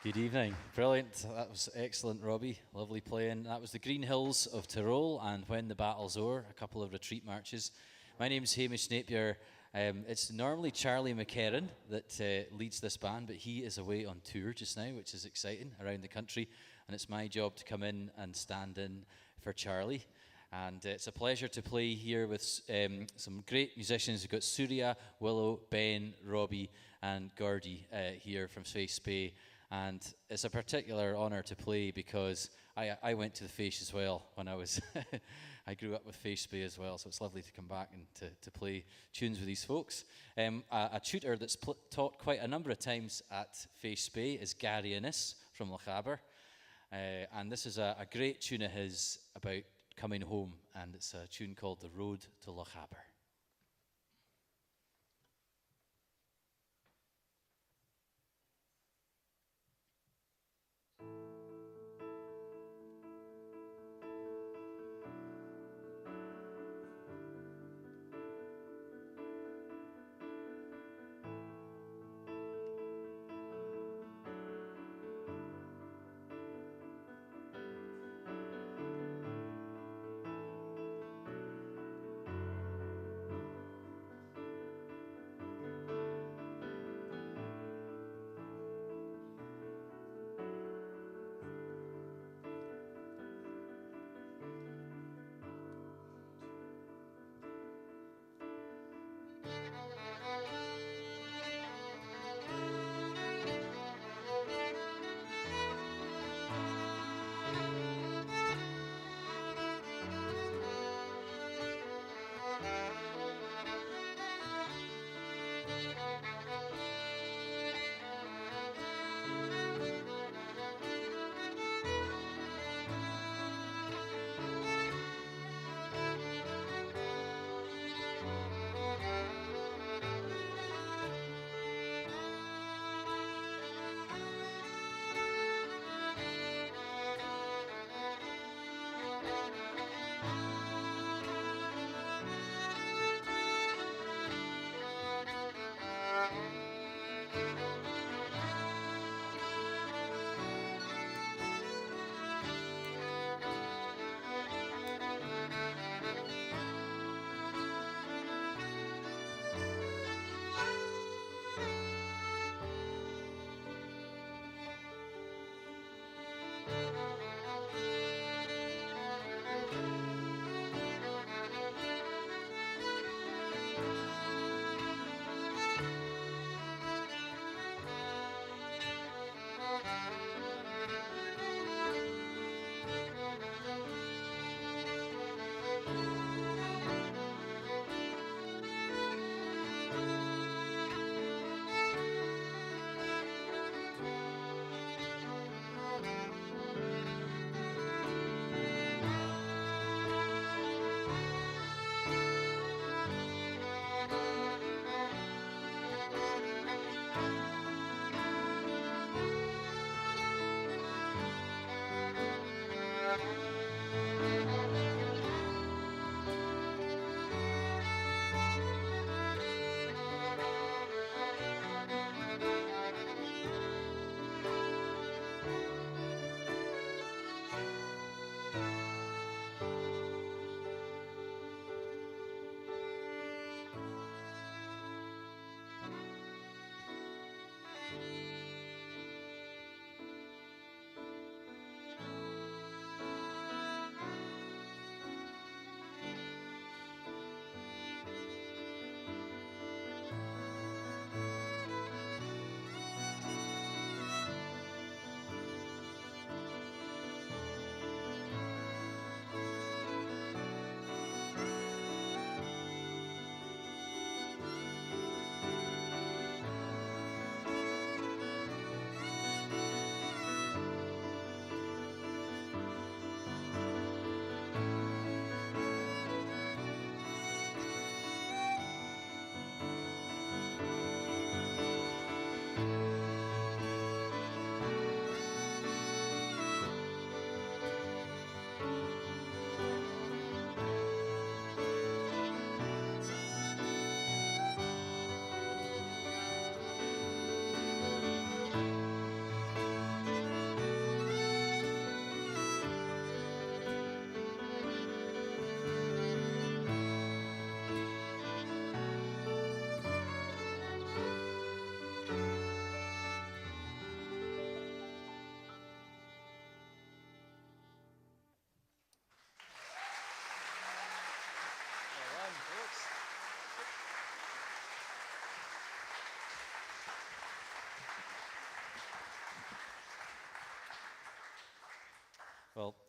Good evening. Brilliant. That was excellent, Robbie. Lovely playing. That was the Green Hills of Tyrol and When the Battle's O'er, a couple of retreat marches. My name's Hamish Napier. It's normally Charlie McCarran that leads this band, but he is away on tour just now, which is exciting, around the country. And it's my job to come in and stand in for Charlie. And it's a pleasure to play here with some great musicians. We've got Surya, Willow, Ben, Robbie, and Gordy here from Fèis Spè. And it's a particular honour to play because I went to the Fèis as well when I was, I grew up with Fèis Spè as well, so it's lovely to come back and to play tunes with these folks. A tutor that's taught quite a number of times at Fèis Spè is Gary Innes from Lochaber. And this is a great tune of his about coming home, and it's a tune called The Road to Lochaber.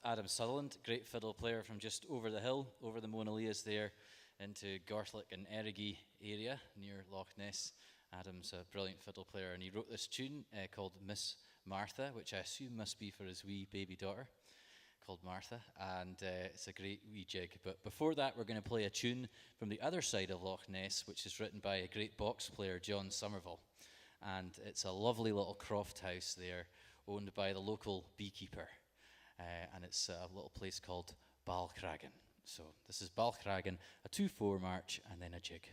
Adam Sutherland, great fiddle player from just over the hill, over the Mona Leas there, into Garthlick and Errigie area near Loch Ness. Adam's a brilliant fiddle player, and he wrote this tune called Miss Martha, which I assume must be for his wee baby daughter, called Martha, and it's a great wee jig. But before that, we're going to play a tune from the other side of Loch Ness, which is written by a great box player, John Somerville. And it's a lovely little croft house there, owned by the local beekeeper. And it's a little place called Balcragan. So this is Balcragan, a 2/4 march, and then a jig.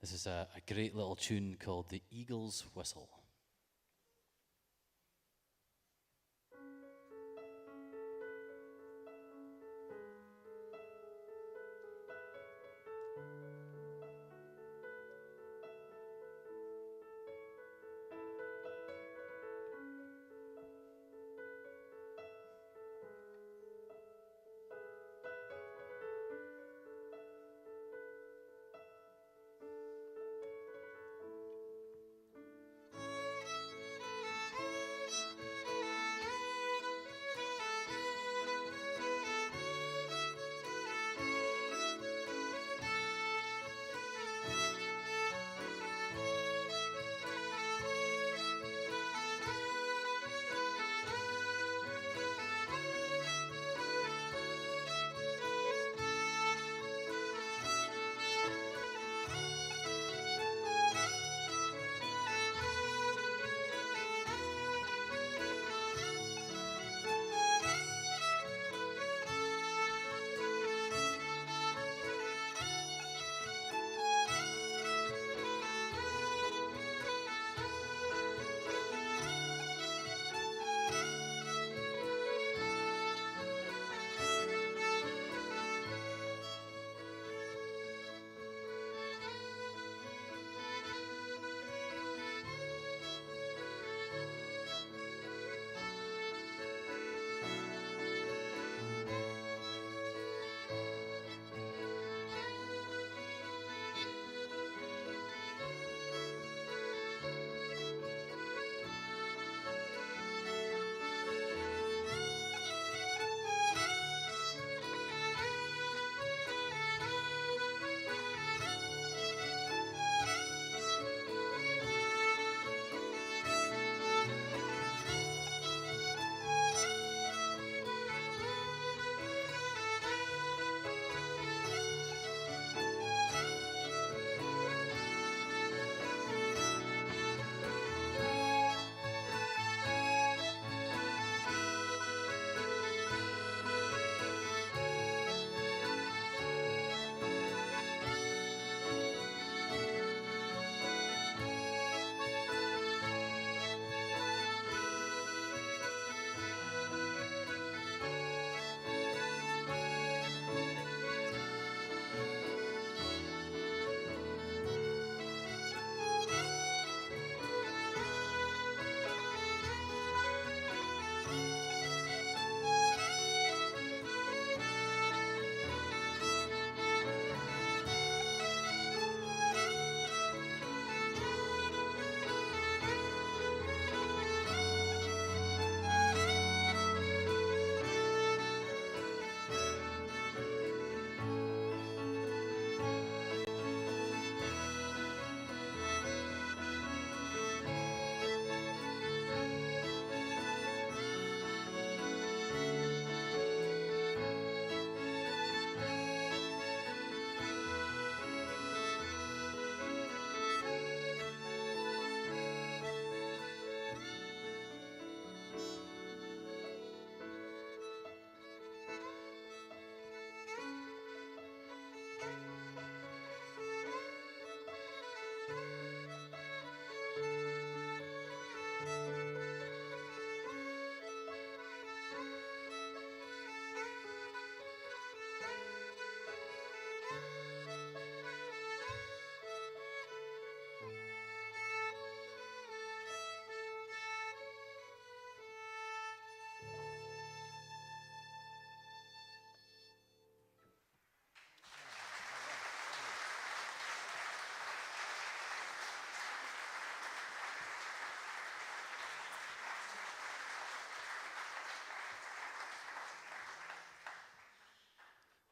This is a great little tune called The Eagle's Whistle.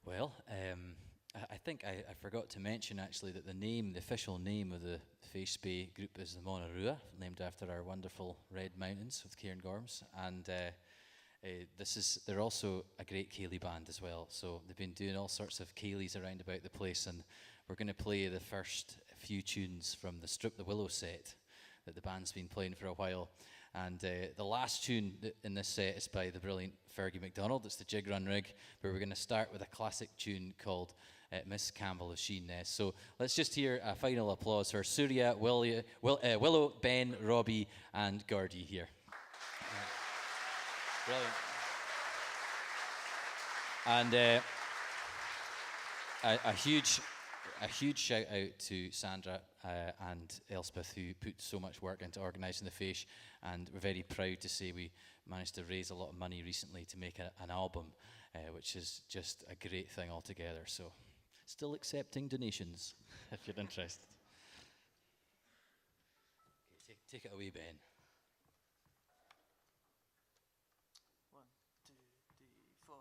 Well, I think I forgot to mention actually that the official name of the Fèis Spè group is the Mona Rua, named after our wonderful red mountains with Cairngorms, and they're also a great ceilidh band as well. So they've been doing all sorts of ceilidhs around about the place, and we're going to play the first few tunes from the Strip the Willow set that the band's been playing for a while. And the last tune in this set is by the brilliant Fergie MacDonald. It's the Jig Run Rig, but we're going to start with a classic tune called Miss Campbell of Sheenness. So let's just hear a final applause for Surya, Willow, Ben, Robbie, and Gordy here. Brilliant. And a huge shout out to Sandra and Elspeth, who put so much work into organising the Fèis, and we're very proud to say we managed to raise a lot of money recently to make an album, which is just a great thing altogether. So, still accepting donations if you're interested. Okay, take it away, Ben. 1, 2, 3, 4.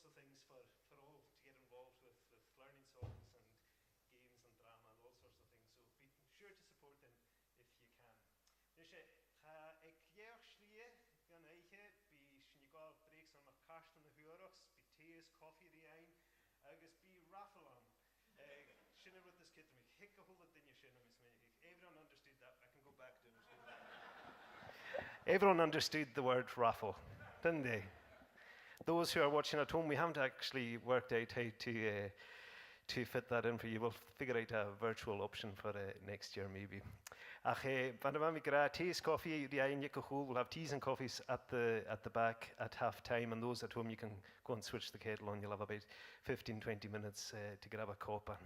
of things for all to get involved with learning songs and games and drama and all sorts of things. So be sure to support them if you can. Ag léoch slia gan aiche be snigal breaks on MacCarlane na huarachs, be teas, coffee the Iain, agus be raffle-on. Shinna with this kid to me, hick a hole at dinner shinna miss me. Everyone understood that. I can go back to it. Everyone understood the word raffle, didn't they? Those who are watching at home, we haven't actually worked out how to fit that in for you. We'll figure out a virtual option for next year, maybe. Teas, coffee, we'll have teas and coffees at the back at half time, and those at home, you can go and switch the kettle on. You'll have about 15-20 minutes to grab a cup.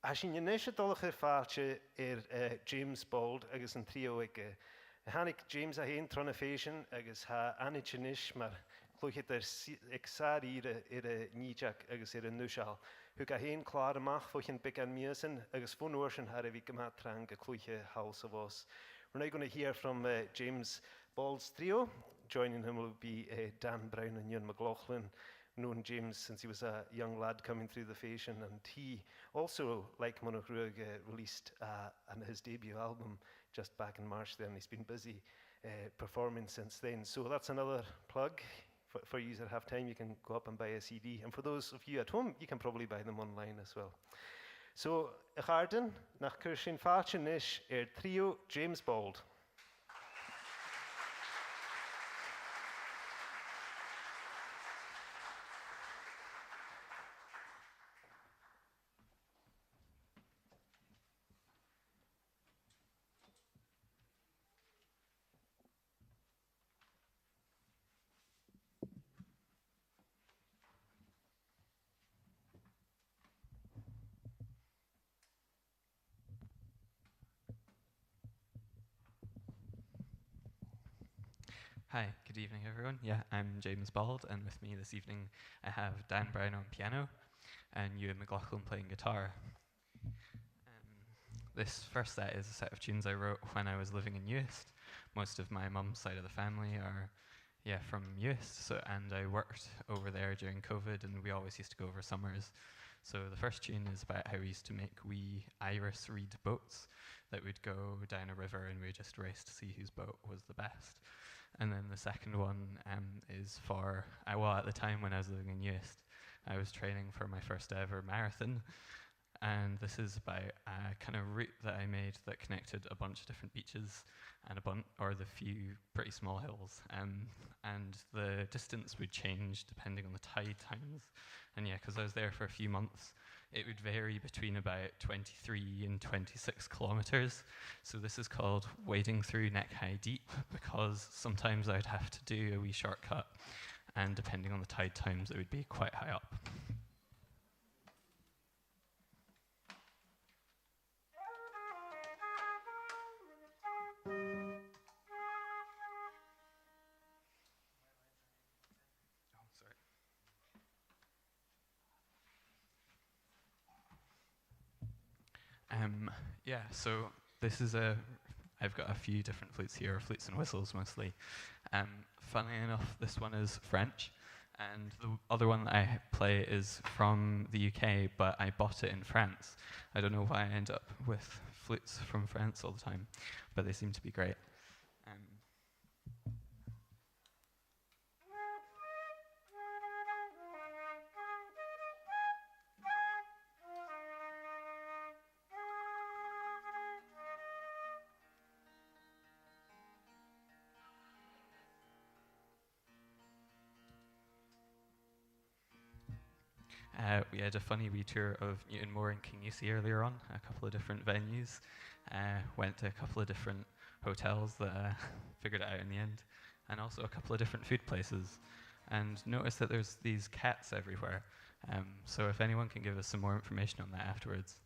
As you know, James Bauld, agus an trio Hannig James a hen tron a fashion, agus ha anichinish, mar clwychyd exar i'r nidjak, agus i'r nushal. Hwg a hen clar amach fwch yn bigan miasin, agus fwn orsyn har efi gymat trang a clwychyd house of us. We're now going to hear from James Bauld's trio. Joining him will be Dan Brown and Euan McLaughlin. Known James since he was a young lad coming through the fashion, and he also, like Monogruig, released his debut album just back in March then. He's been busy performing since then. So that's another plug for you that have time. You can go up and buy a CD. And for those of you at home, you can probably buy them online as well. So, Garden, nach Kirshin Fatchenish, trio James Bauld. Hi, good evening everyone. Yeah, I'm James Bauld, and with me this evening I have Dan Brown on piano and Ewan McLaughlin playing guitar. This first set is a set of tunes I wrote when I was living in Tuilleadh. Most of my mum's side of the family are from Tuilleadh, and I worked over there during COVID, and we always used to go over summers. So the first tune is about how we used to make wee iris reed boats that would go down a river, and we would just race to see whose boat was the best. And then the second one is for, at the time when I was living in Tuilleadh, I was training for my first ever marathon. And this is about a kind of route that I made that connected a bunch of different beaches and the few pretty small hills. And the distance would change depending on the tide times. And yeah, because I was there for a few months, it would vary between about 23 and 26 kilometers. So this is called wading through neck-high deep, because sometimes I'd have to do a wee shortcut, and depending on the tide times, it would be quite high up. So this is I've got a few different flutes here, flutes and whistles mostly. Funnily enough, this one is French, and the other one that I play is from the UK, but I bought it in France. I don't know why I end up with flutes from France all the time, but they seem to be great. We had a funny wee tour of Newtonmore and Kingussie earlier on, a couple of different venues. Went to a couple of different hotels that figured it out in the end, and also a couple of different food places. And noticed that there's these cats everywhere. So if anyone can give us some more information on that afterwards.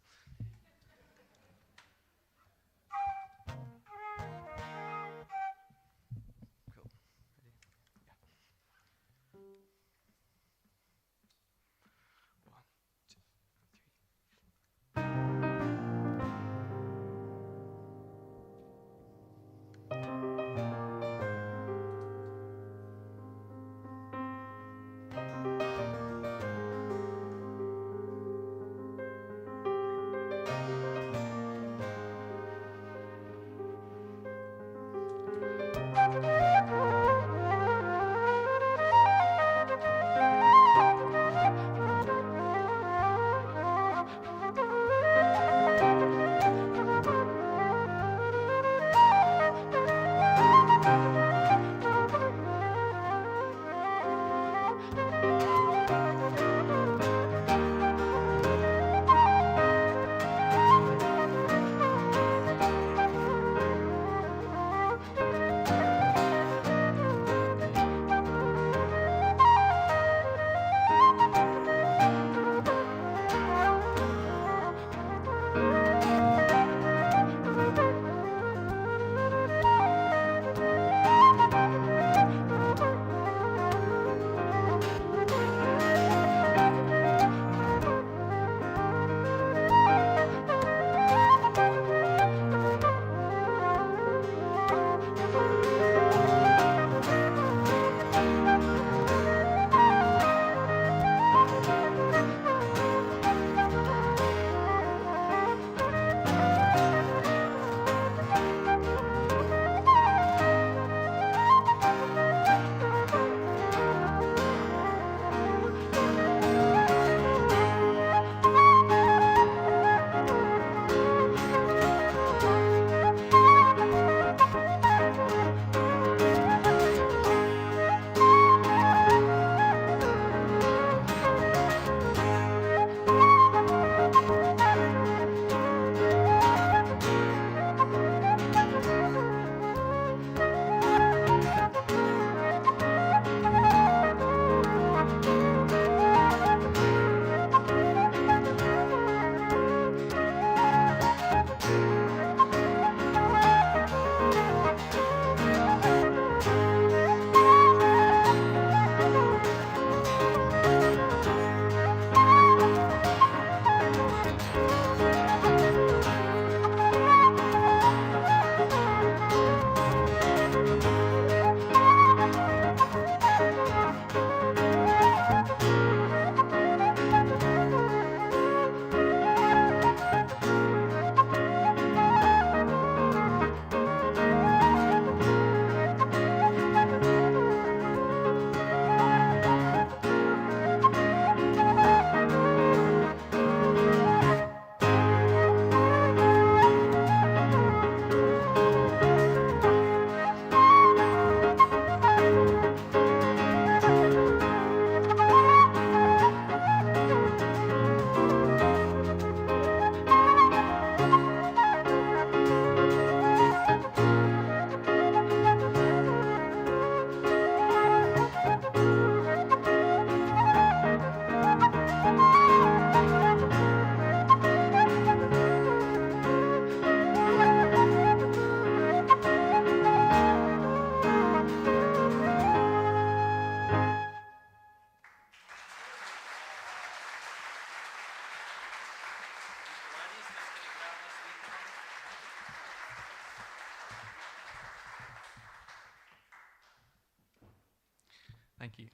Thank you.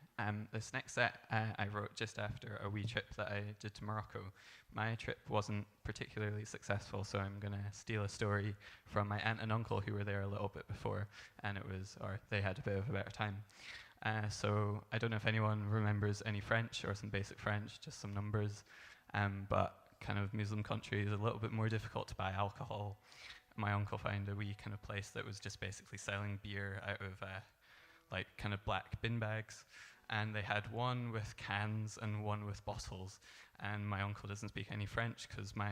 This next set I wrote just after a wee trip that I did to Morocco. My trip wasn't particularly successful, so I'm going to steal a story from my aunt and uncle who were there a little bit before, and they had a bit of a better time. So I don't know if anyone remembers any French or some basic French, just some numbers, but kind of Muslim country is a little bit more difficult to buy alcohol. My uncle found a wee kind of place that was just basically selling beer out of like kind of black bin bags, and they had one with cans and one with bottles. And my uncle doesn't speak any French because my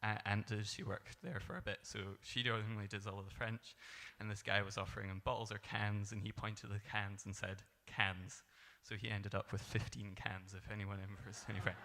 aunt did. She worked there for a bit, so she only does all of the French. And this guy was offering him bottles or cans, and he pointed to the cans and said, "Cans." So he ended up with 15 cans, if anyone remembers any French.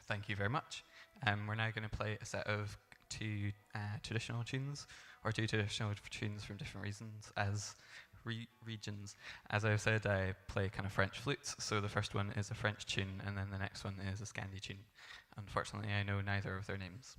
Thank you very much. We're now going to play a set of two traditional tunes, or two traditional tunes from different regions. As I've said, I play kind of French flutes, so the first one is a French tune, and then the next one is a Scandi tune. Unfortunately, I know neither of their names.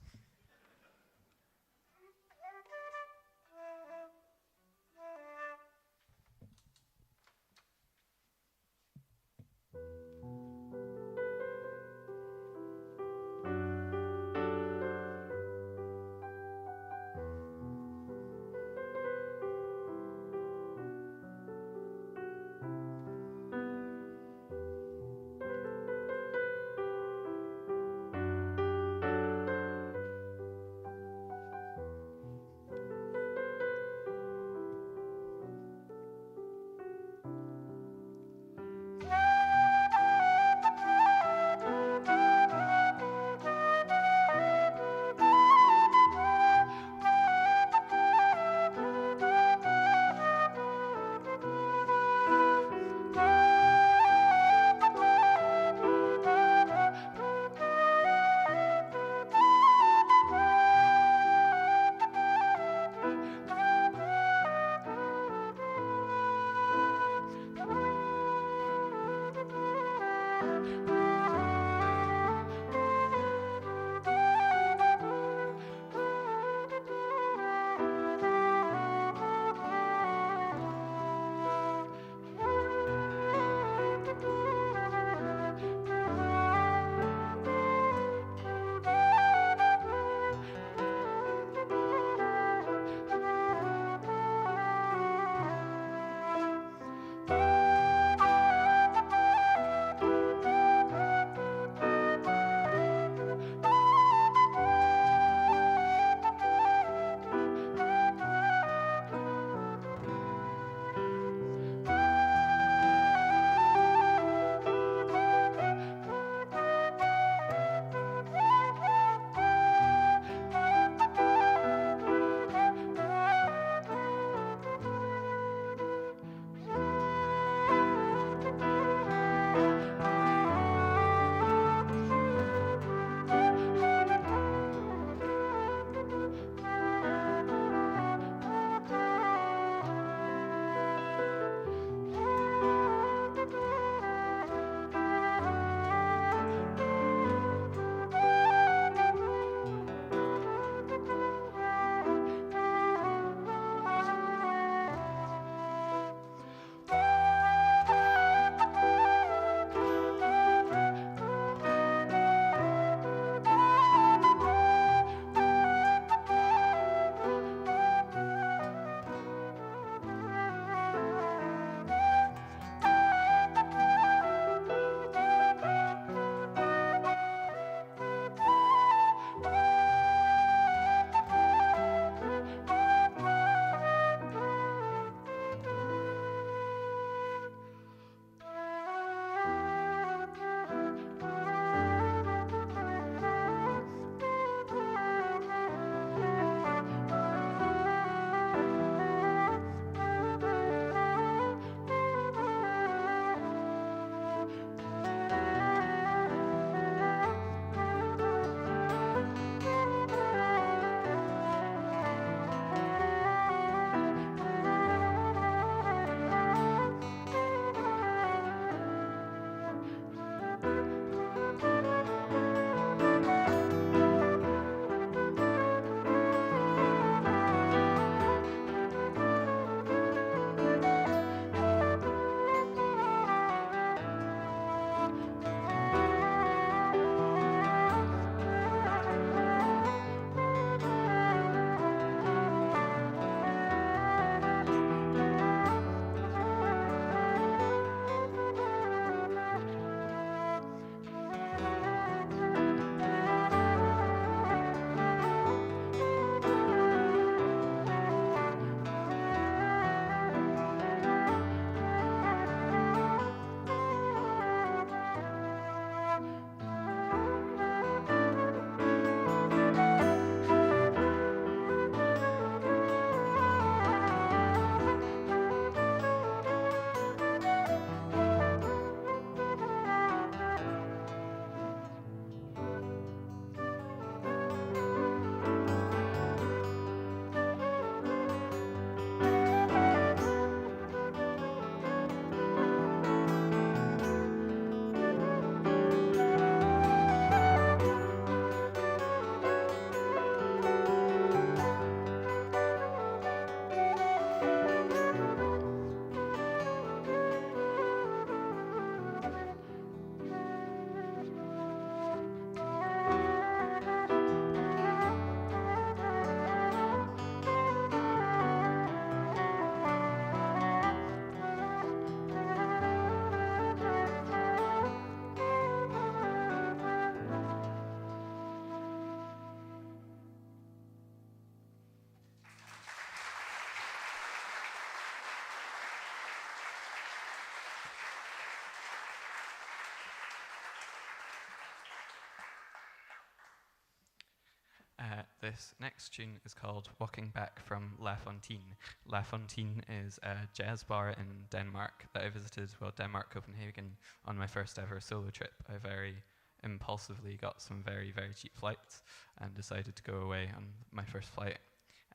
This next tune is called Walking Back from La Fontaine. La Fontaine is a jazz bar in Denmark that I visited, Denmark, Copenhagen, on my first ever solo trip. I very impulsively got some very, very cheap flights and decided to go away on my first flight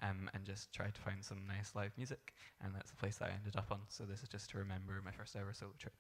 and just try to find some nice live music, and that's the place that I ended up on. So this is just to remember my first ever solo trip.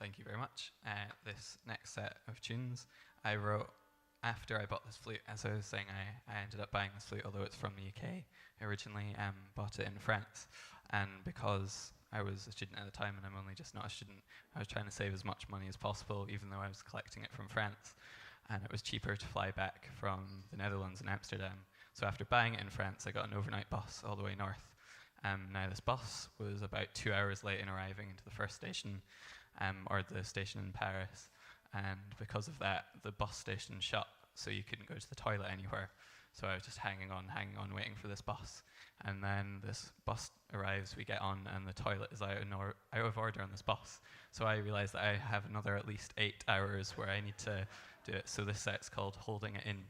Thank you very much. This next set of tunes I wrote after I bought this flute. As I was saying, I ended up buying this flute, although it's from the UK. I originally bought it in France, and because I was a student at the time and I'm only just not a student, I was trying to save as much money as possible, even though I was collecting it from France. And it was cheaper to fly back from the Netherlands and Amsterdam. So after buying it in France, I got an overnight bus all the way north. Now this bus was about 2 hours late in arriving into the first station, or the station in Paris. And because of that, the bus station shut, so you couldn't go to the toilet anywhere. So I was just hanging on, waiting for this bus. And then this bus arrives, we get on, and the toilet is out of order on this bus. So I realized that I have another at least 8 hours where I need to do it. So this set's called Holding It In.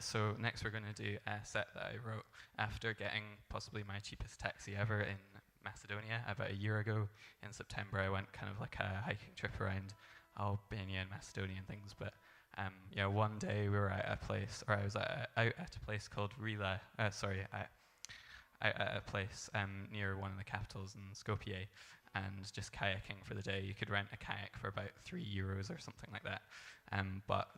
So next we're going to do a set that I wrote after getting possibly my cheapest taxi ever in Macedonia about a year ago. In September I went kind of like a hiking trip around Albania and Macedonia and things, but yeah, one day we were at a place, or I was out at a place called Rila, out at a place near one of the capitals in Skopje, and just kayaking for the day. You could rent a kayak for about €3 or something like that. But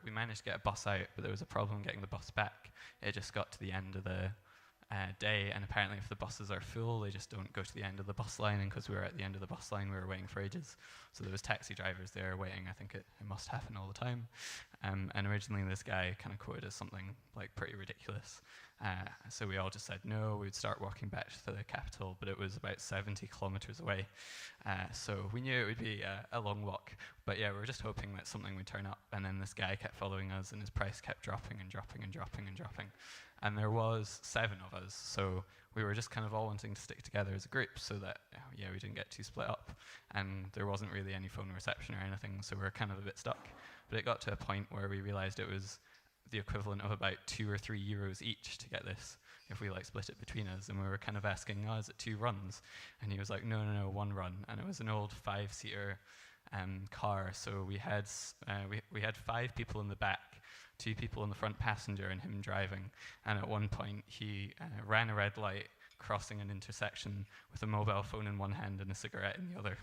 we managed to get a bus out, but there was a problem getting the bus back. It just got to the end of the day, and apparently if the buses are full, they just don't go to the end of the bus line, and because we were at the end of the bus line, we were waiting for ages. So there was taxi drivers there waiting. I think it must happen all the time. And originally this guy kind of quoted as something like pretty ridiculous. So we all just said no, we'd start walking back to the capital, but it was about 70 kilometers away. So we knew it would be a long walk, but yeah, we were just hoping that something would turn up, and then this guy kept following us, and his price kept dropping and dropping and dropping and dropping. And there was 7 of us, so we were just kind of all wanting to stick together as a group so that, yeah, we didn't get too split up. And there wasn't really any phone reception or anything, so we were kind of a bit stuck. But it got to a point where we realized it was the equivalent of about €2 or €3 each to get this, if we like split it between us. And we were kind of asking, is it 2 runs? And he was like, no, 1 run. And it was an old 5-seater car, so we had 5 people in the back, 2 people in the front passenger, and him driving. And at one point he ran a red light crossing an intersection with a mobile phone in one hand and a cigarette in the other.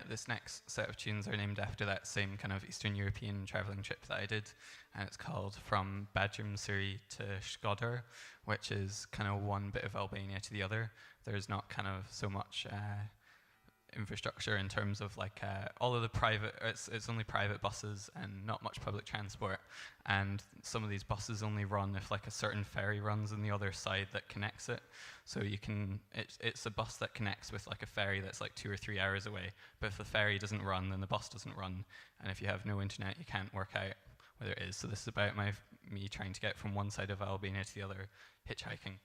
This next set of tunes are named after that same kind of Eastern European travelling trip that I did, and it's called From Badgermsuri to Shkodër, which is kind of one bit of Albania to the other. There's not kind of so much infrastructure in terms of like all of the private, it's only private buses and not much public transport, and some of these buses only run if like a certain ferry runs on the other side that connects it. So you can, it's a bus that connects with like a ferry that's like 2 or 3 hours away, but if the ferry doesn't run, then the bus doesn't run, and if you have no internet, you can't work out whether it is. So this is about me trying to get from one side of Albania to the other, hitchhiking.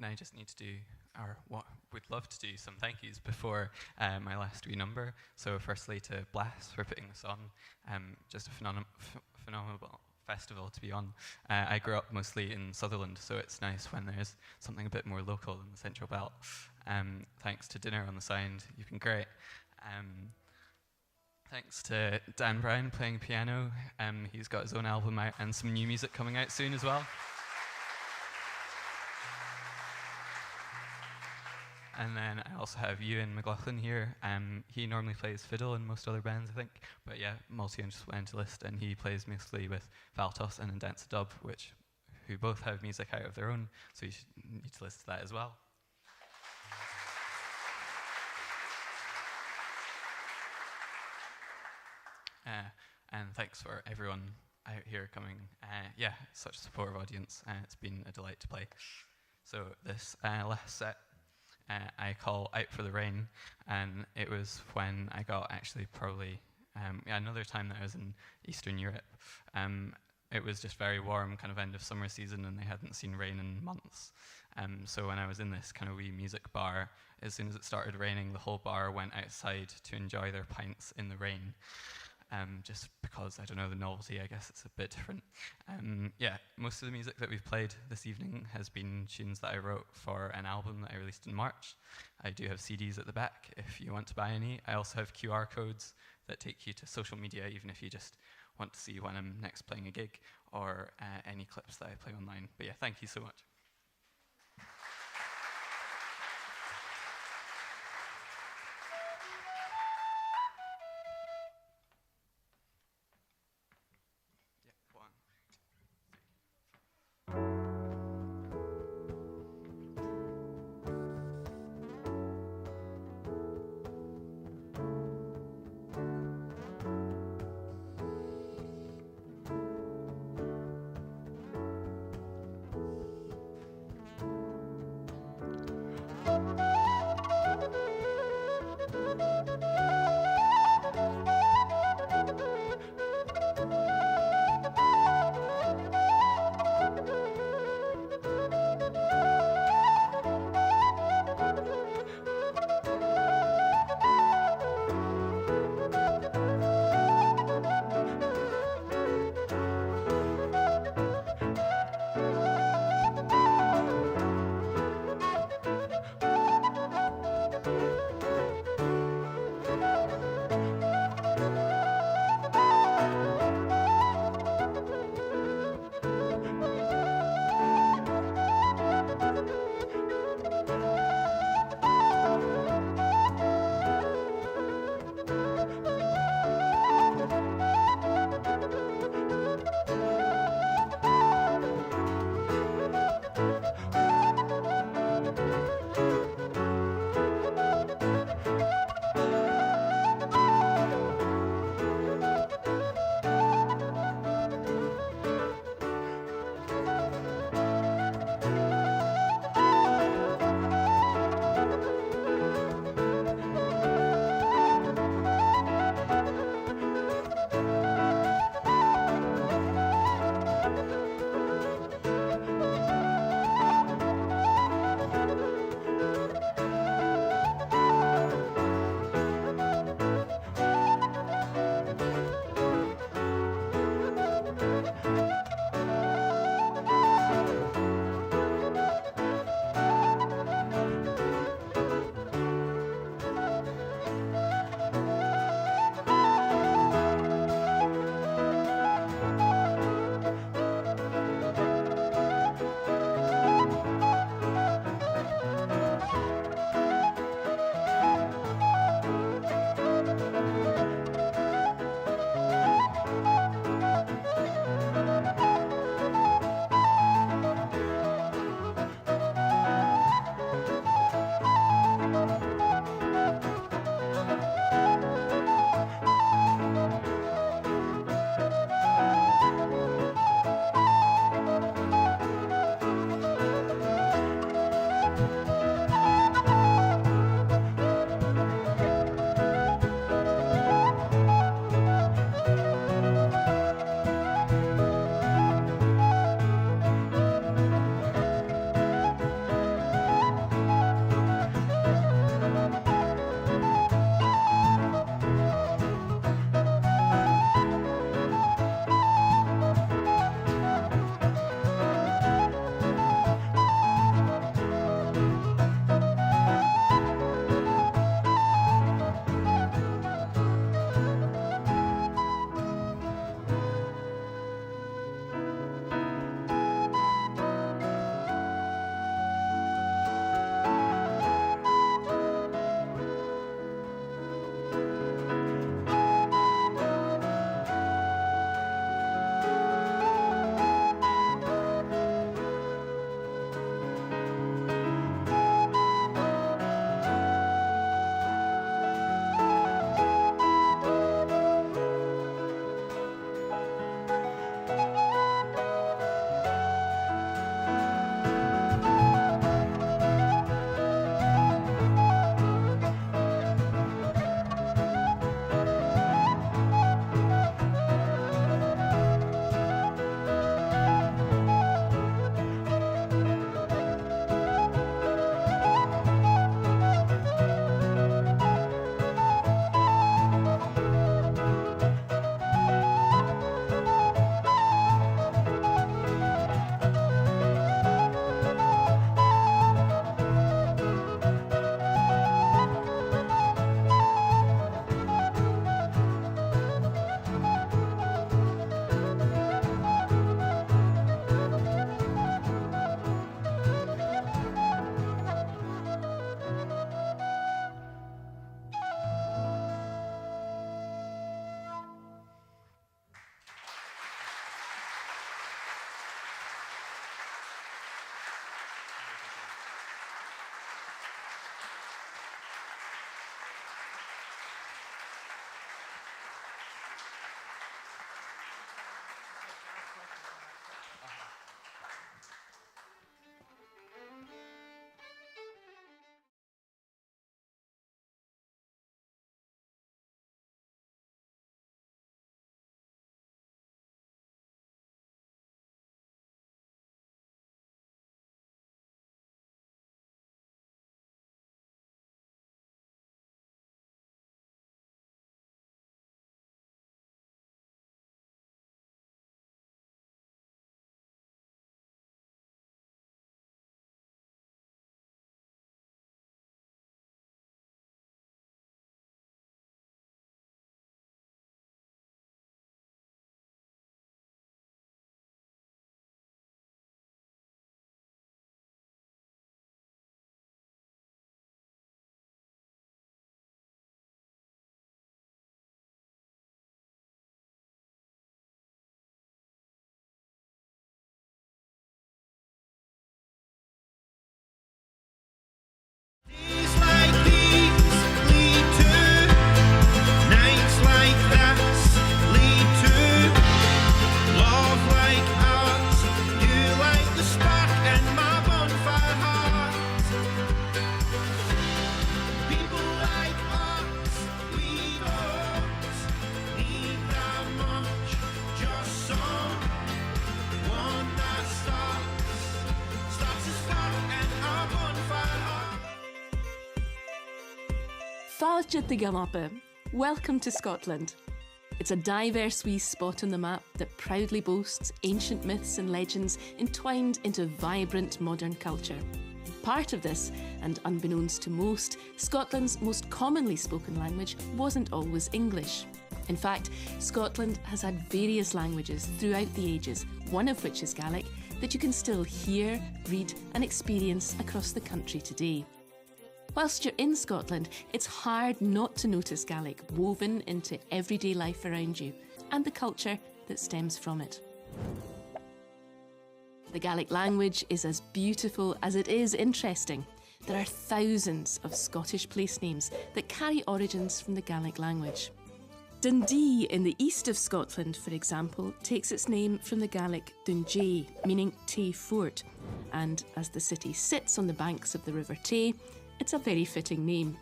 I just need to do, or what would love to do, some thank yous before my last wee number. So firstly to Blas for putting this on, just a phenomenal festival to be on. I grew up mostly in Sutherland, so it's nice when there's something a bit more local in the Central Belt. Thanks to Dinner on the Sound, you've been great. Thanks to Dan Brown playing piano. He's got his own album out and some new music coming out soon as well. And then I also have Ewen McLaughlin here. He normally plays fiddle in most other bands, I think. But yeah, multi-instrumentalist, and he plays mostly with Faltos and in Dance Dub, who both have music out of their own, so you need to listen to that as well. And thanks for everyone out here coming. Yeah, such a supportive audience. It's been a delight to play. So this last set I call Out for the Rain, and it was when I got actually probably another time that I was in Eastern Europe. It was just very warm, kind of end of summer season, and they hadn't seen rain in months. So when I was in this kind of wee music bar, as soon as it started raining, the whole bar went outside to enjoy their pints in the rain. Just because, I don't know, the novelty, I guess it's a bit different. Yeah, most of the music that we've played this evening has been tunes that I wrote for an album that I released in March. I do have CDs at the back if you want to buy any. I also have QR codes that take you to social media, even if you just want to see when I'm next playing a gig, or any clips that I play online. But yeah, thank you so much. Fáilte de Galapa. Welcome to Scotland. It's a diverse wee spot on the map that proudly boasts ancient myths and legends entwined into vibrant modern culture. Part of this, and unbeknownst to most, Scotland's most commonly spoken language wasn't always English. In fact, Scotland has had various languages throughout the ages, one of which is Gaelic, that you can still hear, read and experience across the country today. Whilst you're in Scotland, it's hard not to notice Gaelic woven into everyday life around you and the culture that stems from it. The Gaelic language is as beautiful as it is interesting. There are thousands of Scottish place names that carry origins from the Gaelic language. Dundee in the east of Scotland, for example, takes its name from the Gaelic Dunjay, meaning Tay Fort, and as the city sits on the banks of the River Tay, it's a very fitting name.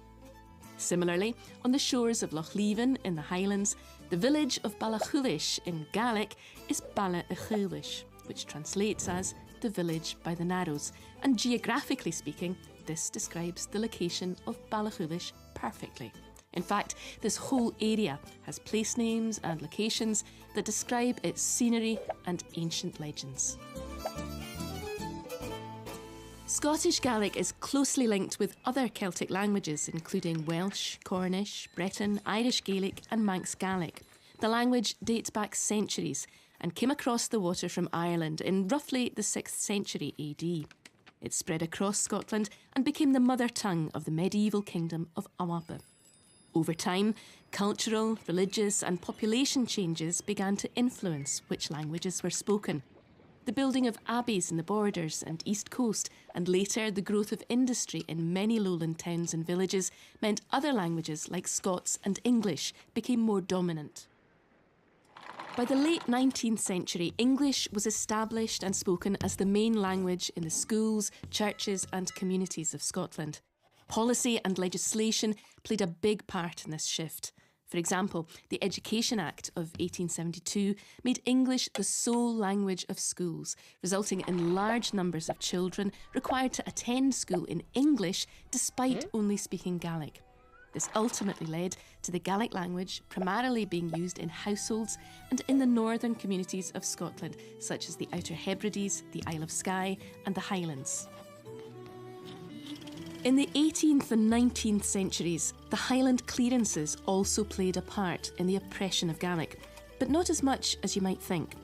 Similarly, on the shores of Loch Leven in the Highlands, the village of Ballachulish in Gaelic is Ballachulish, which translates as the village by the Narrows, and geographically speaking, this describes the location of Ballachulish perfectly. In fact, this whole area has place names and locations that describe its scenery and ancient legends. Scottish Gaelic is closely linked with other Celtic languages, including Welsh, Cornish, Breton, Irish Gaelic and Manx Gaelic. The language dates back centuries and came across the water from Ireland in roughly the 6th century AD. It spread across Scotland and became the mother tongue of the medieval kingdom of Awapa. Over time, cultural, religious and population changes began to influence which languages were spoken. The building of abbeys in the borders and east coast, and later the growth of industry in many lowland towns and villages, meant other languages like Scots and English became more dominant. By the late 19th century, English was established and spoken as the main language in the schools, churches and communities of Scotland. Policy and legislation played a big part in this shift. For example, the Education Act of 1872 made English the sole language of schools, resulting in large numbers of children required to attend school in English despite only speaking Gaelic. This ultimately led to the Gaelic language primarily being used in households and in the northern communities of Scotland, such as the Outer Hebrides, the Isle of Skye and the Highlands. In the 18th and 19th centuries, the Highland clearances also played a part in the oppression of Gaelic, but not as much as you might think.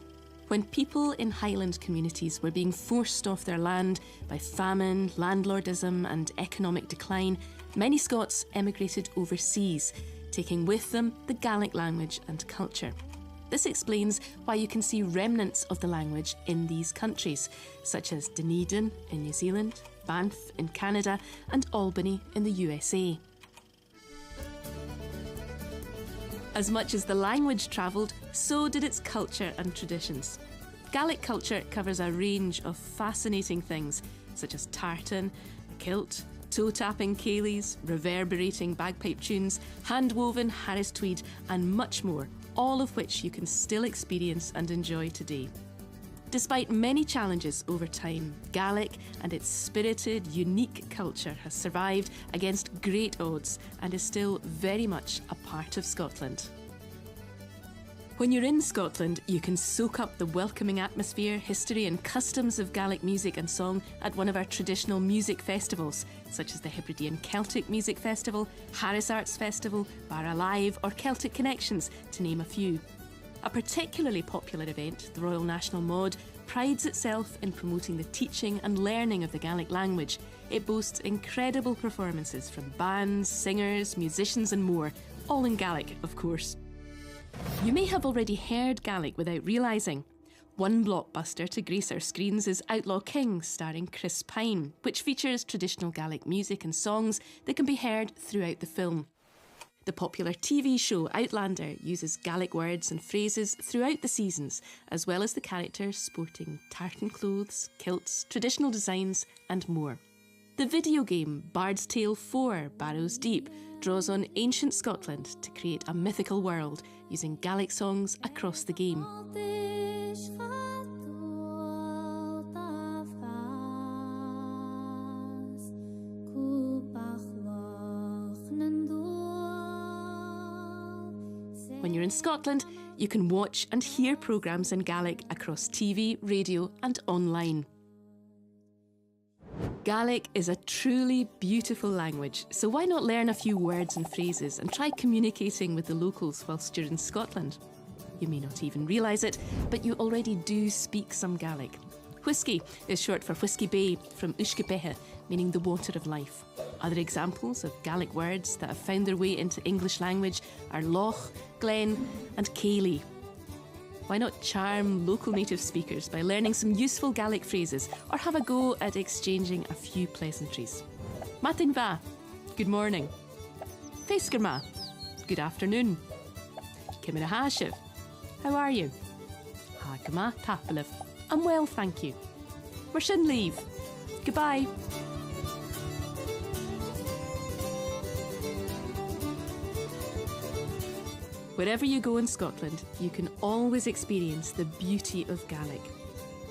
When people in Highland communities were being forced off their land by famine, landlordism and economic decline, many Scots emigrated overseas, taking with them the Gaelic language and culture. This explains why you can see remnants of the language in these countries, such as Dunedin in New Zealand, Banff in Canada and Albany in the USA. As much as the language travelled, so did its culture and traditions. Gaelic culture covers a range of fascinating things, such as tartan, kilt, toe-tapping ceilidhs, reverberating bagpipe tunes, hand-woven Harris tweed and much more, all of which you can still experience and enjoy today. Despite many challenges over time, Gaelic and its spirited, unique culture has survived against great odds and is still very much a part of Scotland. When you're in Scotland, you can soak up the welcoming atmosphere, history and customs of Gaelic music and song at one of our traditional music festivals, such as the Hebridean Celtic Music Festival, Harris Arts Festival, Bar Alive or Celtic Connections, to name a few. A particularly popular event, the Royal National Mod, prides itself in promoting the teaching and learning of the Gaelic language. It boasts incredible performances from bands, singers, musicians and more, all in Gaelic, of course. You may have already heard Gaelic without realising. One blockbuster to grace our screens is Outlaw King, starring Chris Pine, which features traditional Gaelic music and songs that can be heard throughout the film. The popular TV show Outlander uses Gaelic words and phrases throughout the seasons, as well as the characters sporting tartan clothes, kilts, traditional designs and more. The video game Bard's Tale 4 Barrows Deep draws on ancient Scotland to create a mythical world using Gaelic songs across the game. When you're in Scotland, you can watch and hear programmes in Gaelic across TV, radio and online. Gaelic is a truly beautiful language, so why not learn a few words and phrases and try communicating with the locals whilst you're in Scotland? You may not even realise it, but you already do speak some Gaelic. Whisky is short for Whisky Bay from Uisce, meaning the water of life. Other examples of Gaelic words that have found their way into English language are loch, glen and ceilidh. Why not charm local native speakers by learning some useful Gaelic phrases or have a go at exchanging a few pleasantries? Matin va, good morning. Fèis Spè, good afternoon. Cimina hashiv, how are you? Hagama tapalev, I'm well, thank you. Marshin leave, goodbye. Wherever you go in Scotland, you can always experience the beauty of Gaelic.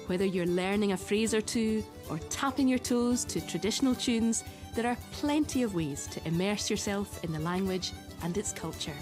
Whether you're learning a phrase or two or tapping your toes to traditional tunes, there are plenty of ways to immerse yourself in the language and its culture.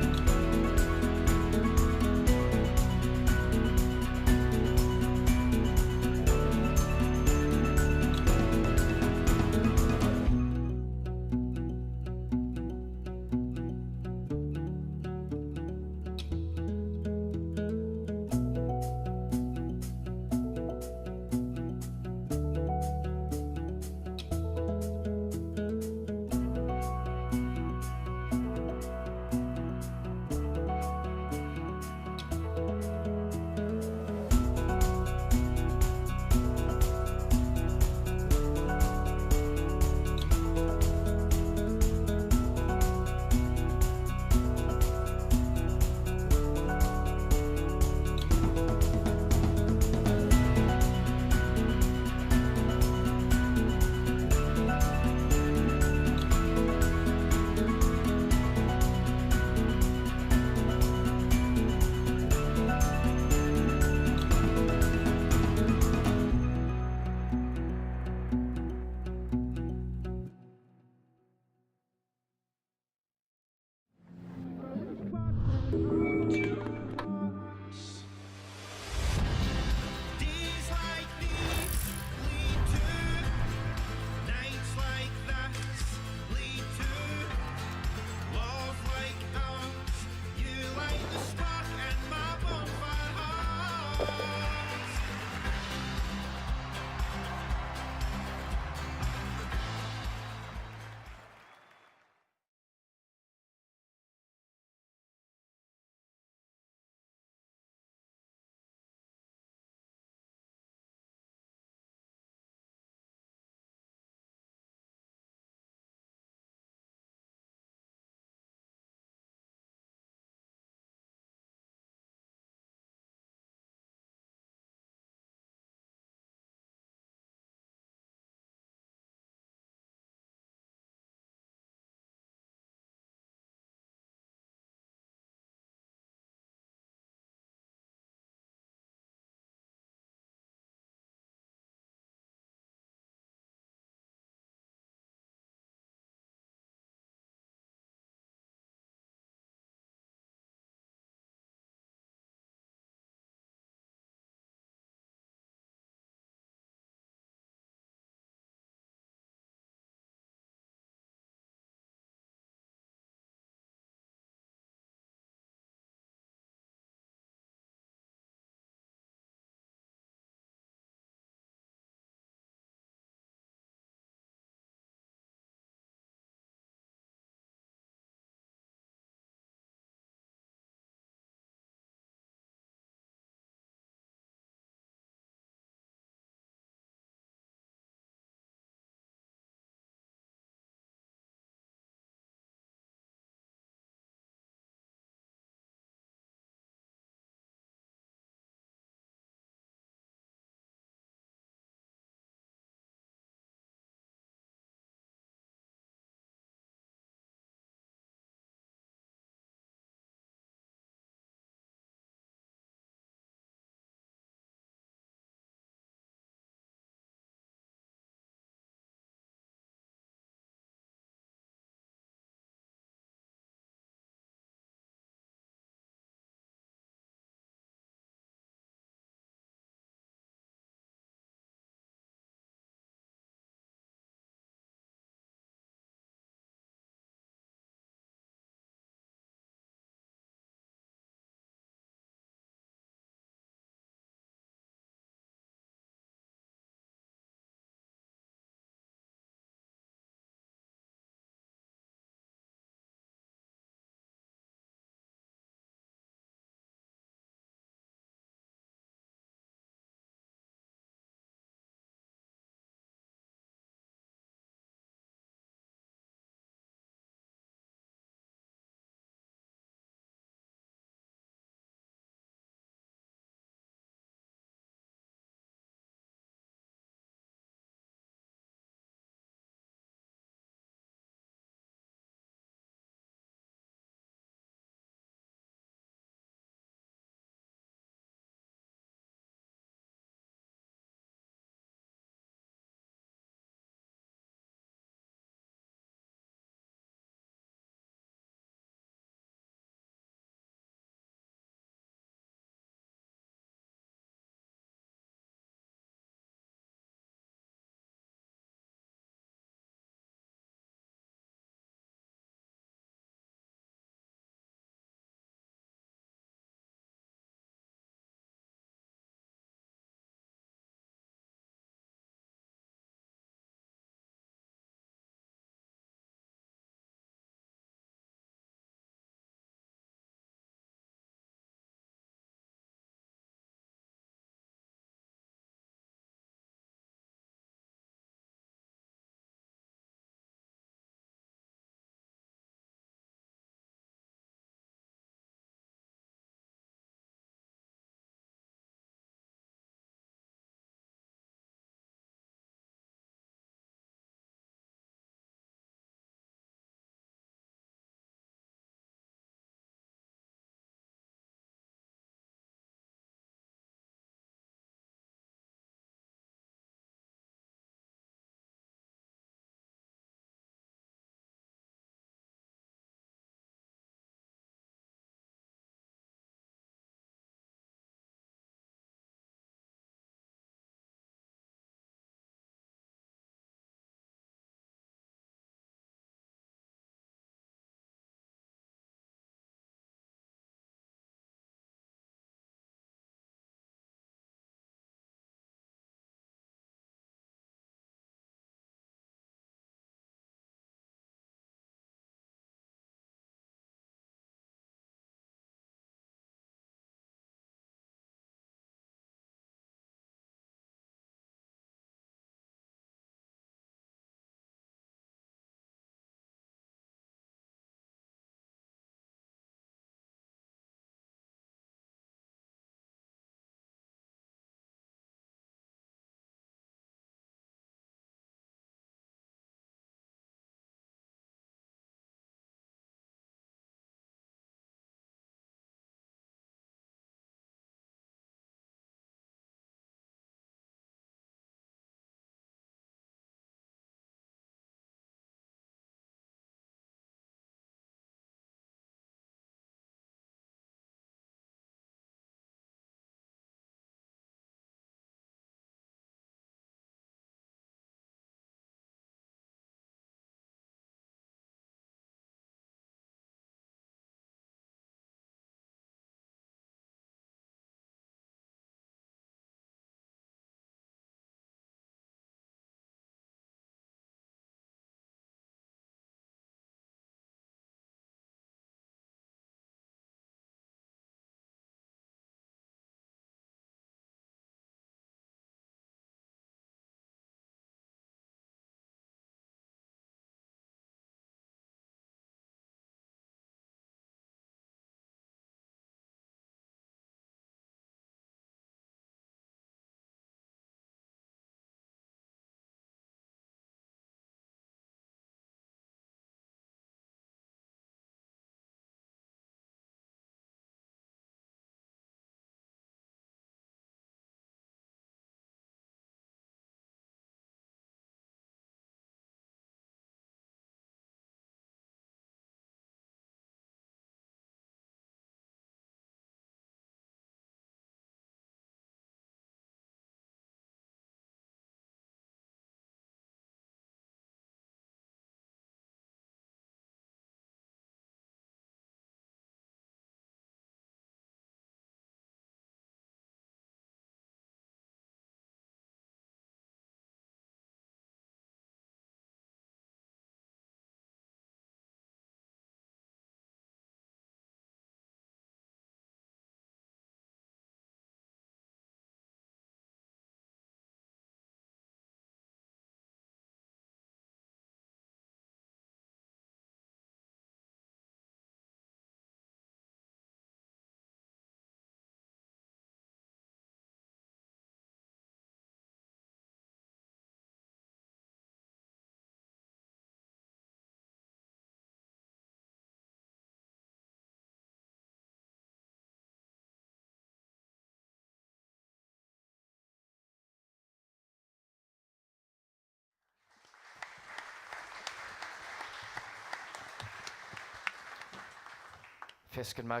Fèis Spè my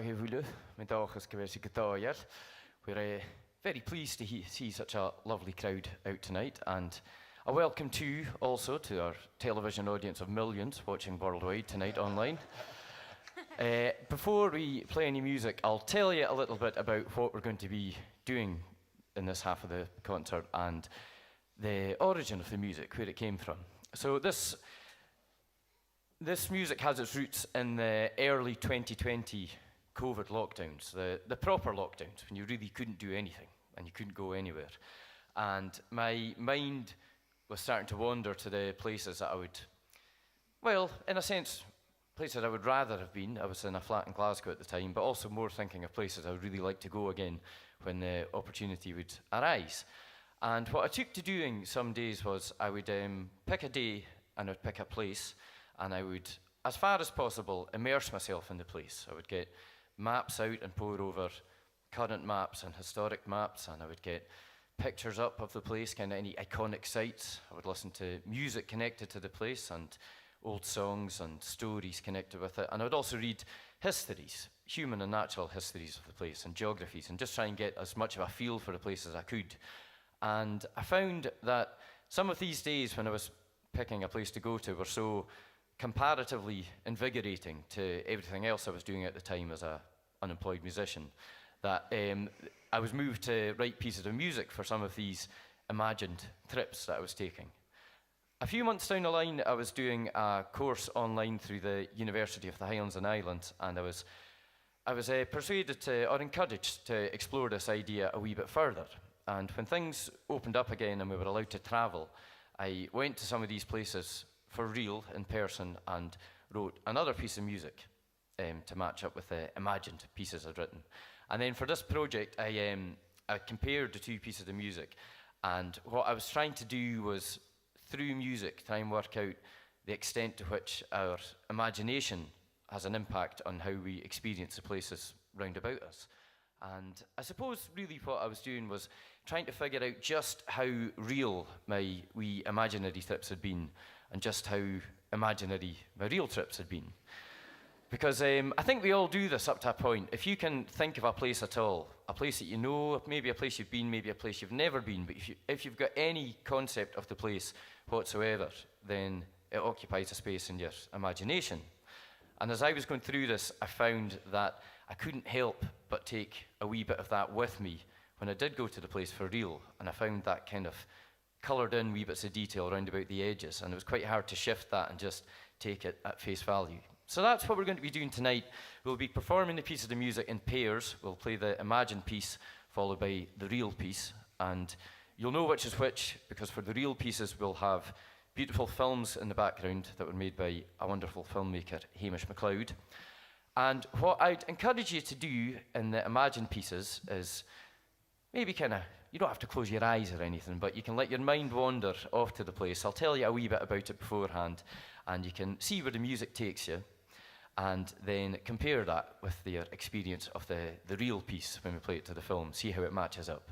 dachas gyfersi Gadair. We're very pleased to see such a lovely crowd out tonight, and a welcome to you also to our television audience of millions watching worldwide tonight online. Before we play any music, I'll tell you a little bit about what we're going to be doing in this half of the concert and the origin of the music, where it came from. So this music has its roots in the early 2020 COVID lockdowns, the proper lockdowns, when you really couldn't do anything and you couldn't go anywhere. And my mind was starting to wander to the places that I would, well, in a sense, places I would rather have been. I was in a flat in Glasgow at the time, but also more thinking of places I would really like to go again when the opportunity would arise. And what I took to doing some days was I would pick a day and I'd pick a place, and I would, as far as possible, immerse myself in the place. I would get maps out and pore over current maps and historic maps, and I would get pictures up of the place, kind of any iconic sites. I would listen to music connected to the place and old songs and stories connected with it. And I would also read histories, human and natural histories of the place, and geographies, and just try and get as much of a feel for the place as I could. And I found that some of these days when I was picking a place to go to were so comparatively invigorating to everything else I was doing at the time as an unemployed musician, that I was moved to write pieces of music for some of these imagined trips that I was taking. A few months down the line, I was doing a course online through the University of the Highlands and Islands, and I was persuaded to, or encouraged to explore this idea a wee bit further. And when things opened up again and we were allowed to travel, I went to some of these places for real, in person, and wrote another piece of music to match up with the imagined pieces I'd written. And then for this project, I compared the two pieces of music, and what I was trying to do was, through music, try and work out the extent to which our imagination has an impact on how we experience the places round about us. And I suppose really what I was doing was trying to figure out just how real my wee imaginary trips had been, and just how imaginary my real trips had been. Because I think we all do this up to a point. If you can think of a place at all, a place that you know, maybe a place you've been, maybe a place you've never been, but if you've got any concept of the place whatsoever, then it occupies a space in your imagination. And as I was going through this, I found that I couldn't help but take a wee bit of that with me when I did go to the place for real, and I found that kind of coloured in wee bits of detail around about the edges, and it was quite hard to shift that and just take it at face value. So that's what we're going to be doing tonight. We'll be performing the piece of the music in pairs. We'll play the imagined piece followed by the real piece, and you'll know which is which, because for the real pieces we'll have beautiful films in the background that were made by a wonderful filmmaker, Hamish Napier. And what I'd encourage you to do in the imagined pieces is maybe you don't have to close your eyes or anything, but you can let your mind wander off to the place. I'll tell you a wee bit about it beforehand, and you can see where the music takes you, and then compare that with your experience of the real piece when we play it to the film, see how it matches up.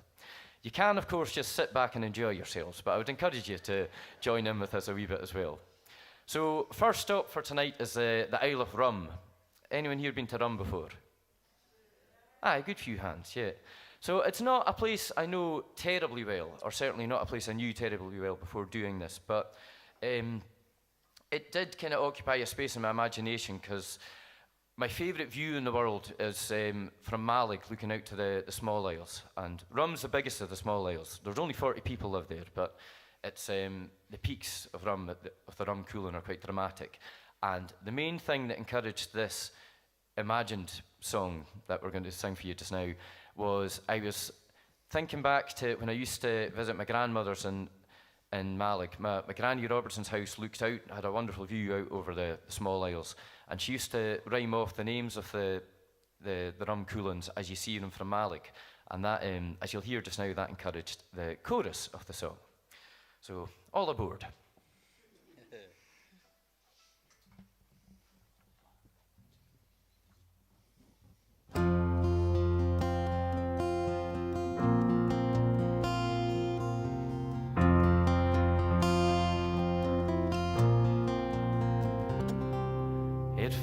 You can, of course, just sit back and enjoy yourselves, but I would encourage you to join in with us a wee bit as well. So, first stop for tonight is the Isle of Rum. Anyone here been to Rum before? A good few hands, yeah. So it's not a place I know terribly well, or certainly not a place I knew terribly well before doing this, but it did kind of occupy a space in my imagination, because my favourite view in the world is from Malig, looking out to the small isles. And Rum's the biggest of the small isles. There's only 40 people live there, but it's the peaks of Rum, of the Rum Coulan, are quite dramatic. And the main thing that encouraged this imagined song that we're going to sing for you just now was I was thinking back to when I used to visit my grandmother's in Malig. My Granny Robertson's house looked out, had a wonderful view out over the small isles, and she used to rhyme off the names of the Rum Coolans as you see them from Malig. And that, as you'll hear just now, that encouraged the chorus of the song. So, all aboard.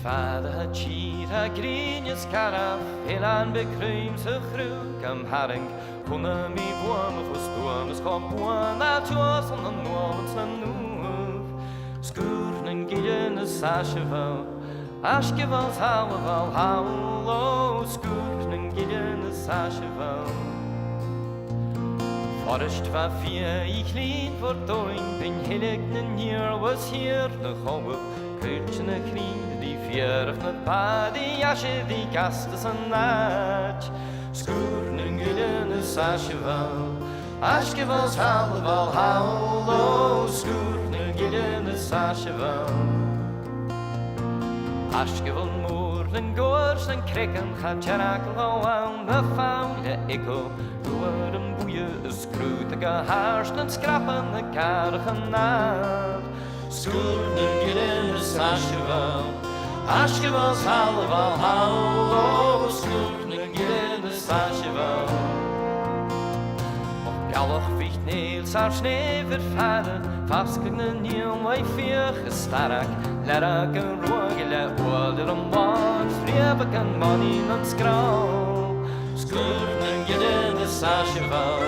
Father cheat a green scaraf, Elan bekruim se chrug am haring, Kunna mi warm of storms kom one out to us on the moments and move. Scourn and gillen a sashaval, Ashkevals howal howl, Scourn and gillen a sashaval. Forest va vier, ich lied vor doing, bin hillig near was here the hope. Kurtjen en knie, die vierig met pa, die jasje, die gastes en naad. Skoeren en gillen en sasjeval, askevals halleval hallo. Skoeren en gillen en sasjeval. Askevol moer en goors en krikken, gaat jarakel aan de faule ekko. Door een boeien, skroetige haars en skrappen en karige naad. Skoeren en gillen en sasjeval, askevals halleval hallo. Skoeren en gillen en sasjeval. Op gallig vicht Niels haar snee vervallen, vasken en nieuw mij vier gestark. Lerak en roogele oorder om waard, vrevek en manin en skral. Skoeren en gillen en sasjeval,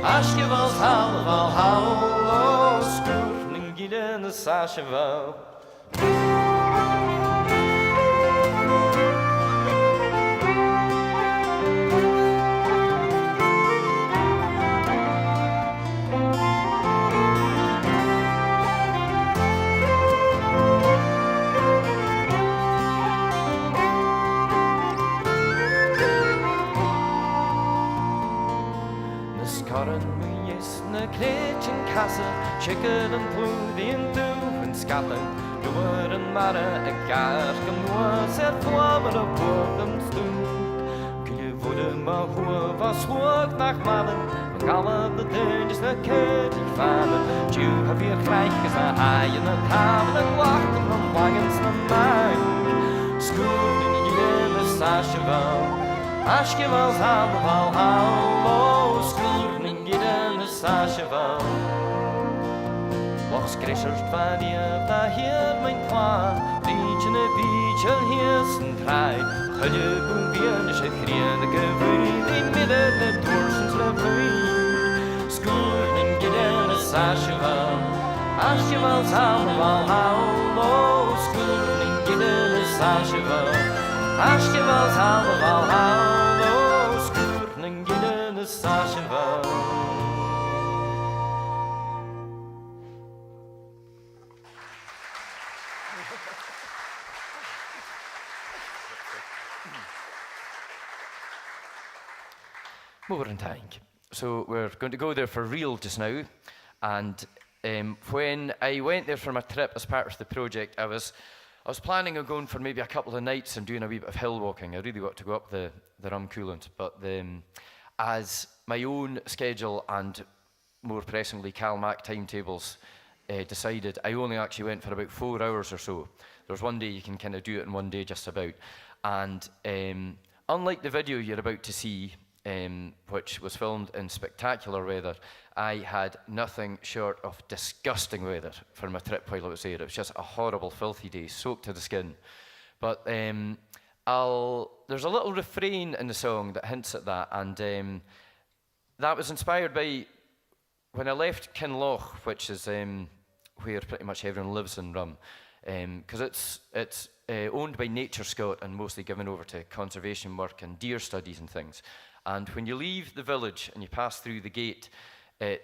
askevals halleval hallo. Skoeren en gillen en sasjeval. Kleedjen kassen, chicken en bloedie en doe en schatten. Door en marre en kaarken was er voor me op woorden stoel. Kun je voeden maar hoe was hoog naar mannen. We gaan de deuntjes naar keurtig vallen. Je hebt hier gelijkjes naar haaien en halen en wachten van wagens naar mij. Schoenen in de sasjeval, askevals halleval hallo. Schoenen in de sasjeval. Loch skrissers twadie, da hier mijn kwa. Liedje en bietje hier en draai. Gelje boeien, ze grien, gewee. In midden de dorsens levee. Schoenen in de sasjeval, askevals halleval hallo. Schoenen in de sasjeval, askevals halleval hallo. Schoenen in de sasjeval. More than tank. So we're going to go there for real just now. And when I went there for my trip as part of the project, I was planning on going for maybe a couple of nights and doing a wee bit of hill walking. I really got to go up the Rumcoolant, but as my own schedule and more pressingly CalMac timetables decided, I only actually went for about 4 hours or so. There's one day you can kind of do it in one day just about. And unlike the video you're about to see, which was filmed in spectacular weather, I had nothing short of disgusting weather for my trip while I was there. It was just a horrible, filthy day, soaked to the skin. But there's a little refrain in the song that hints at that, and that was inspired by when I left Kinloch, which is where pretty much everyone lives in Rum, because it's owned by Nature Scott and mostly given over to conservation work and deer studies and things. And when you leave the village and you pass through the gate, the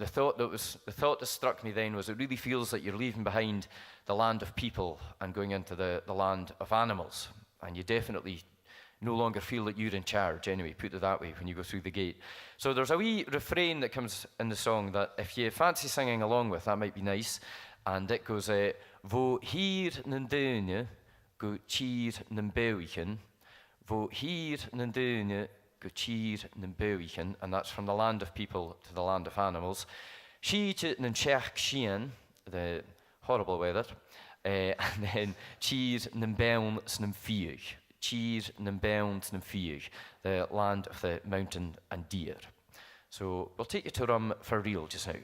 thought that struck me then was it really feels like you're leaving behind the land of people and going into the land of animals. And you definitely no longer feel that you're in charge, anyway, put it that way, when you go through the gate. So there's a wee refrain that comes in the song that if you fancy singing along with, that might be nice. And it goes, Vo hier nan deunje, go cheer nan beuichen. Vo hier nan deunje, go cheer nan beuichen. And that's from the land of people to the land of animals. Sheetje nan cherk shien, the horrible weather. And then cheer nan beun nan vier. Cheer nan beun nan vier, the land of the mountain and deer. So we'll take you to Rum for real just now.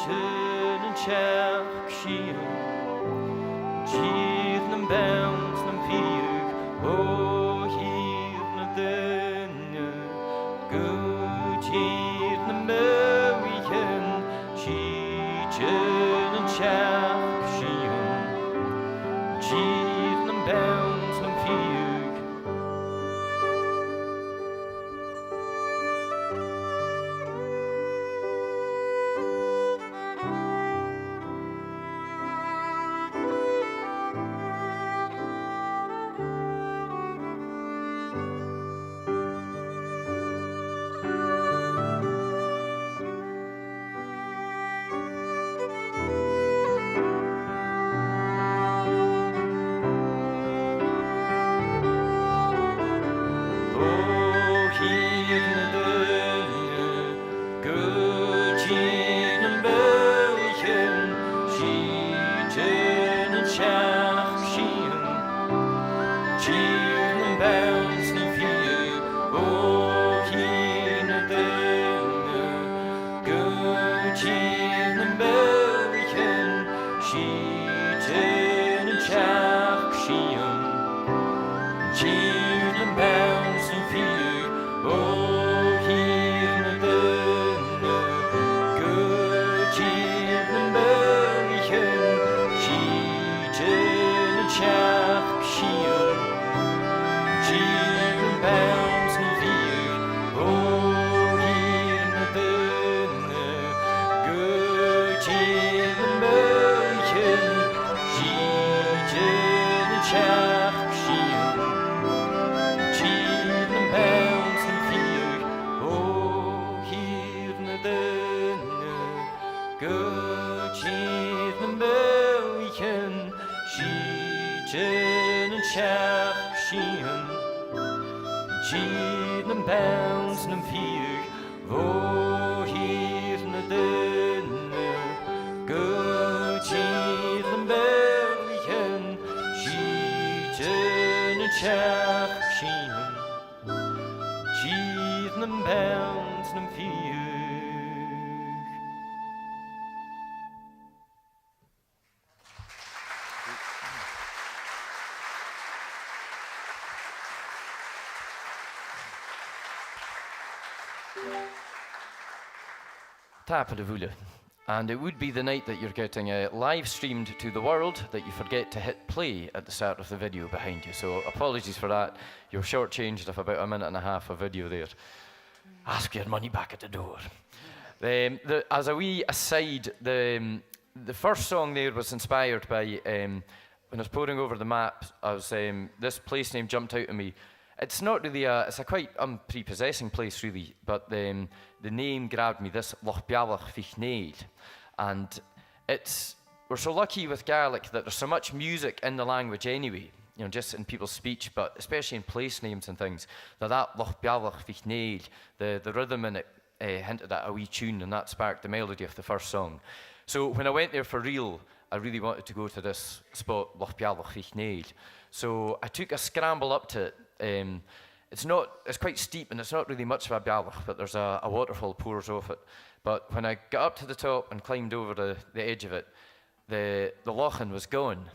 Cheatin and Cheach Sheehan, cheatin and bounds and peag, oh, here and then, go cheatin and American, cheatin and Cheach Sheehan, cheatin and bounds and peag. Tap of the Vula. And it would be the night that you're getting live streamed to the world that you forget to hit play at the start of the video behind you. So apologies for that. You're shortchanged of about 1.5 minutes of video there. Ask your money back at the door. As a wee aside, the first song there was inspired by, when I was poring over the map, this place name jumped out at me. It's not really it's a quite unprepossessing place really, but the name grabbed me, this Lochbialach Fichneid. And we're so lucky with Gaelic that there's so much music in the language anyway, you know, just in people's speech, but especially in place names and things, that Lochbialach Fichneid, the rhythm in it hinted at a wee tune, and that sparked the melody of the first song. So when I went there for real, I really wanted to go to this spot, Lochbialach Fichneid. So I took a scramble up to it. It's quite steep and it's not really much of a bialach, but there's a waterfall pours off it. But when I got up to the top and climbed over the edge of it, the Lochan was gone,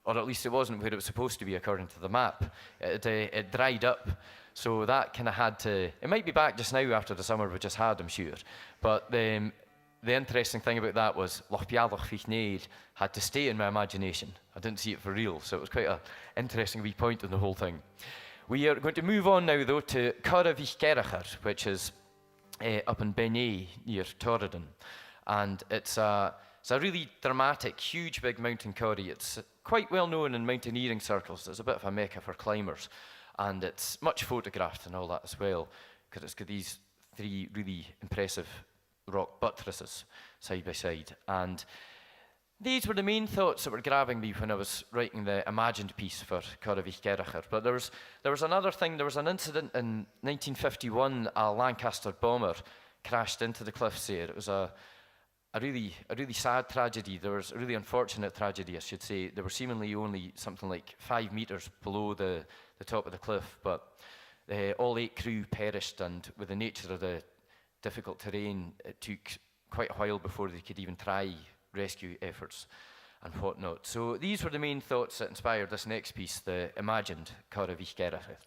or at least it wasn't where it was supposed to be according to the map. It dried up, so that kind of had to. It might be back just now after the summer we just had, I'm sure. But the interesting thing about that was Lochbialach Fichneid had to stay in my imagination. I didn't see it for real, so it was quite an interesting wee point in the whole thing. We are going to move on now, though, to Fiosrachaidh, which is up in Benay, near Torridon. And it's a really dramatic, huge, big mountain corrie. It's quite well known in mountaineering circles. It's a bit of a mecca for climbers. And it's much photographed and all that as well, because it's got these 3 really impressive rock buttresses side by side. And these were the main thoughts that were grabbing me when I was writing the imagined piece for Fiosrachaidh. But there was another thing. There was an incident in 1951. A Lancaster bomber crashed into the cliffs there. It was a really sad tragedy. There was a really unfortunate tragedy, I should say. They were seemingly only something like 5 meters below the top of the cliff, but all 8 crew perished, and with the nature of the difficult terrain, it took quite a while before they could even try rescue efforts and whatnot. So these were the main thoughts that inspired this next piece, the imagined Fèis Spè.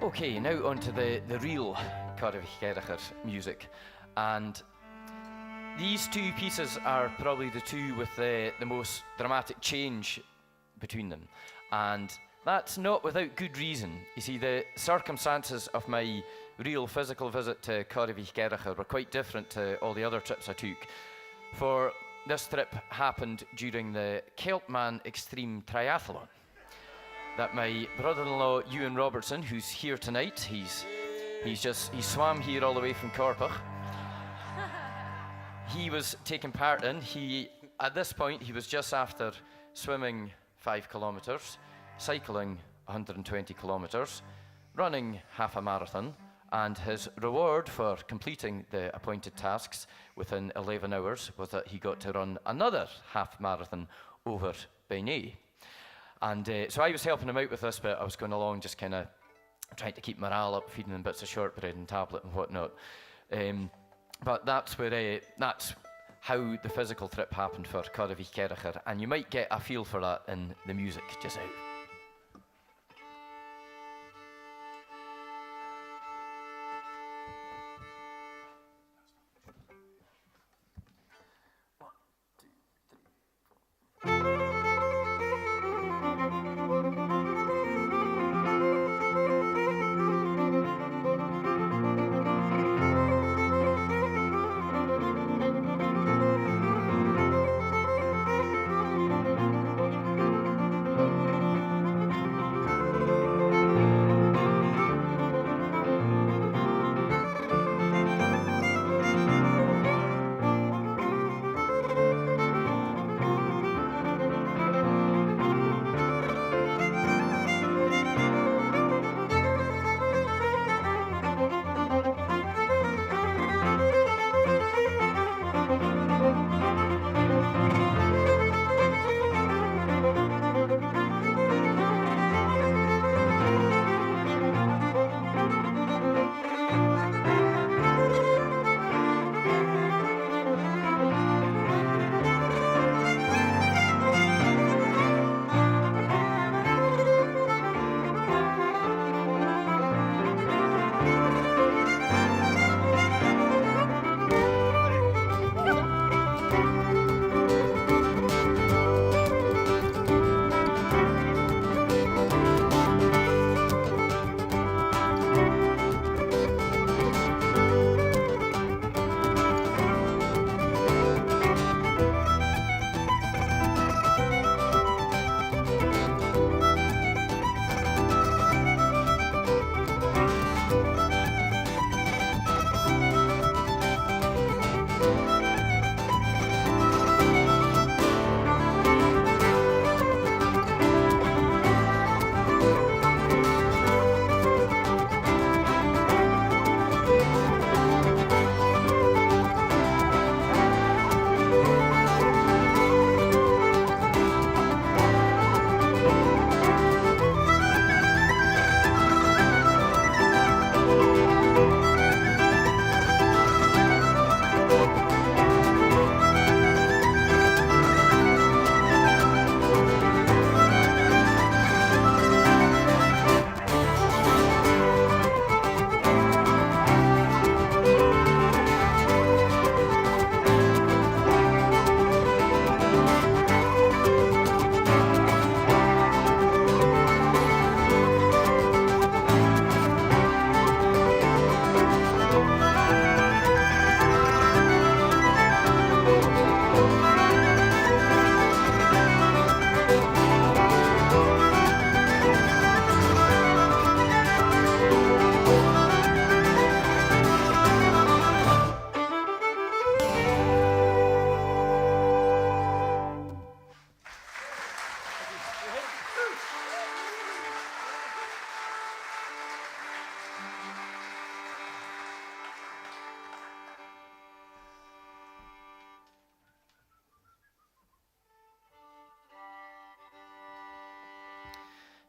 Okay, now onto the real Fèis Spè music. And these two pieces are probably the two with the most dramatic change between them. And that's not without good reason. You see, the circumstances of my real physical visit to Fèis Spè were quite different to all the other trips I took. For this trip happened during the Celtman Extreme Triathlon. that my brother-in-law Ewan Robertson, who's here tonight, he swam here all the way from Corpach. He was taking part in. At this point, he was just after swimming 5 kilometres, cycling 120 kilometres, running half a marathon, and his reward for completing the appointed tasks within 11 hours was that he got to run another half marathon over Baigney. And so I was helping him out with this bit. I was going along just kind of trying to keep morale up, feeding him bits of shortbread and tablet and whatnot. But that's how the physical trip happened for Corrivy Kerricher, and you might get a feel for that in the music just out.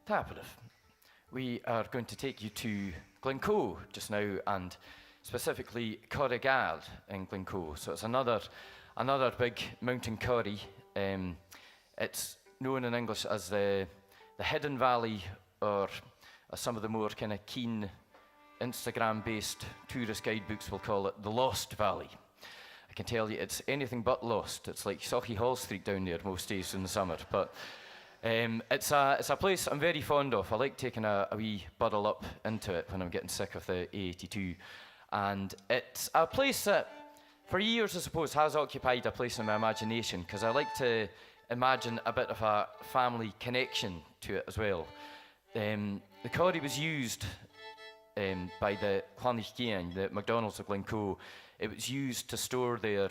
Tapperif. We are going to take you to Glencoe just now, and specifically Corrigard in Glencoe. So it's another big mountain corrie. It's known in English as the Hidden Valley, or as some of the more kind of keen Instagram-based tourist guidebooks will call it, the Lost Valley. I can tell you it's anything but lost. It's like Sauchiehall Hall Street down there most days in the summer. But it's a place I'm very fond of. I like taking a wee buddle up into it when I'm getting sick of the A82. And it's a place that, for years, I suppose, has occupied a place in my imagination, because I like to imagine a bit of a family connection to it as well. The corrie was used by the Lléirsinn, the McDonald's of Glencoe. It was used to store their,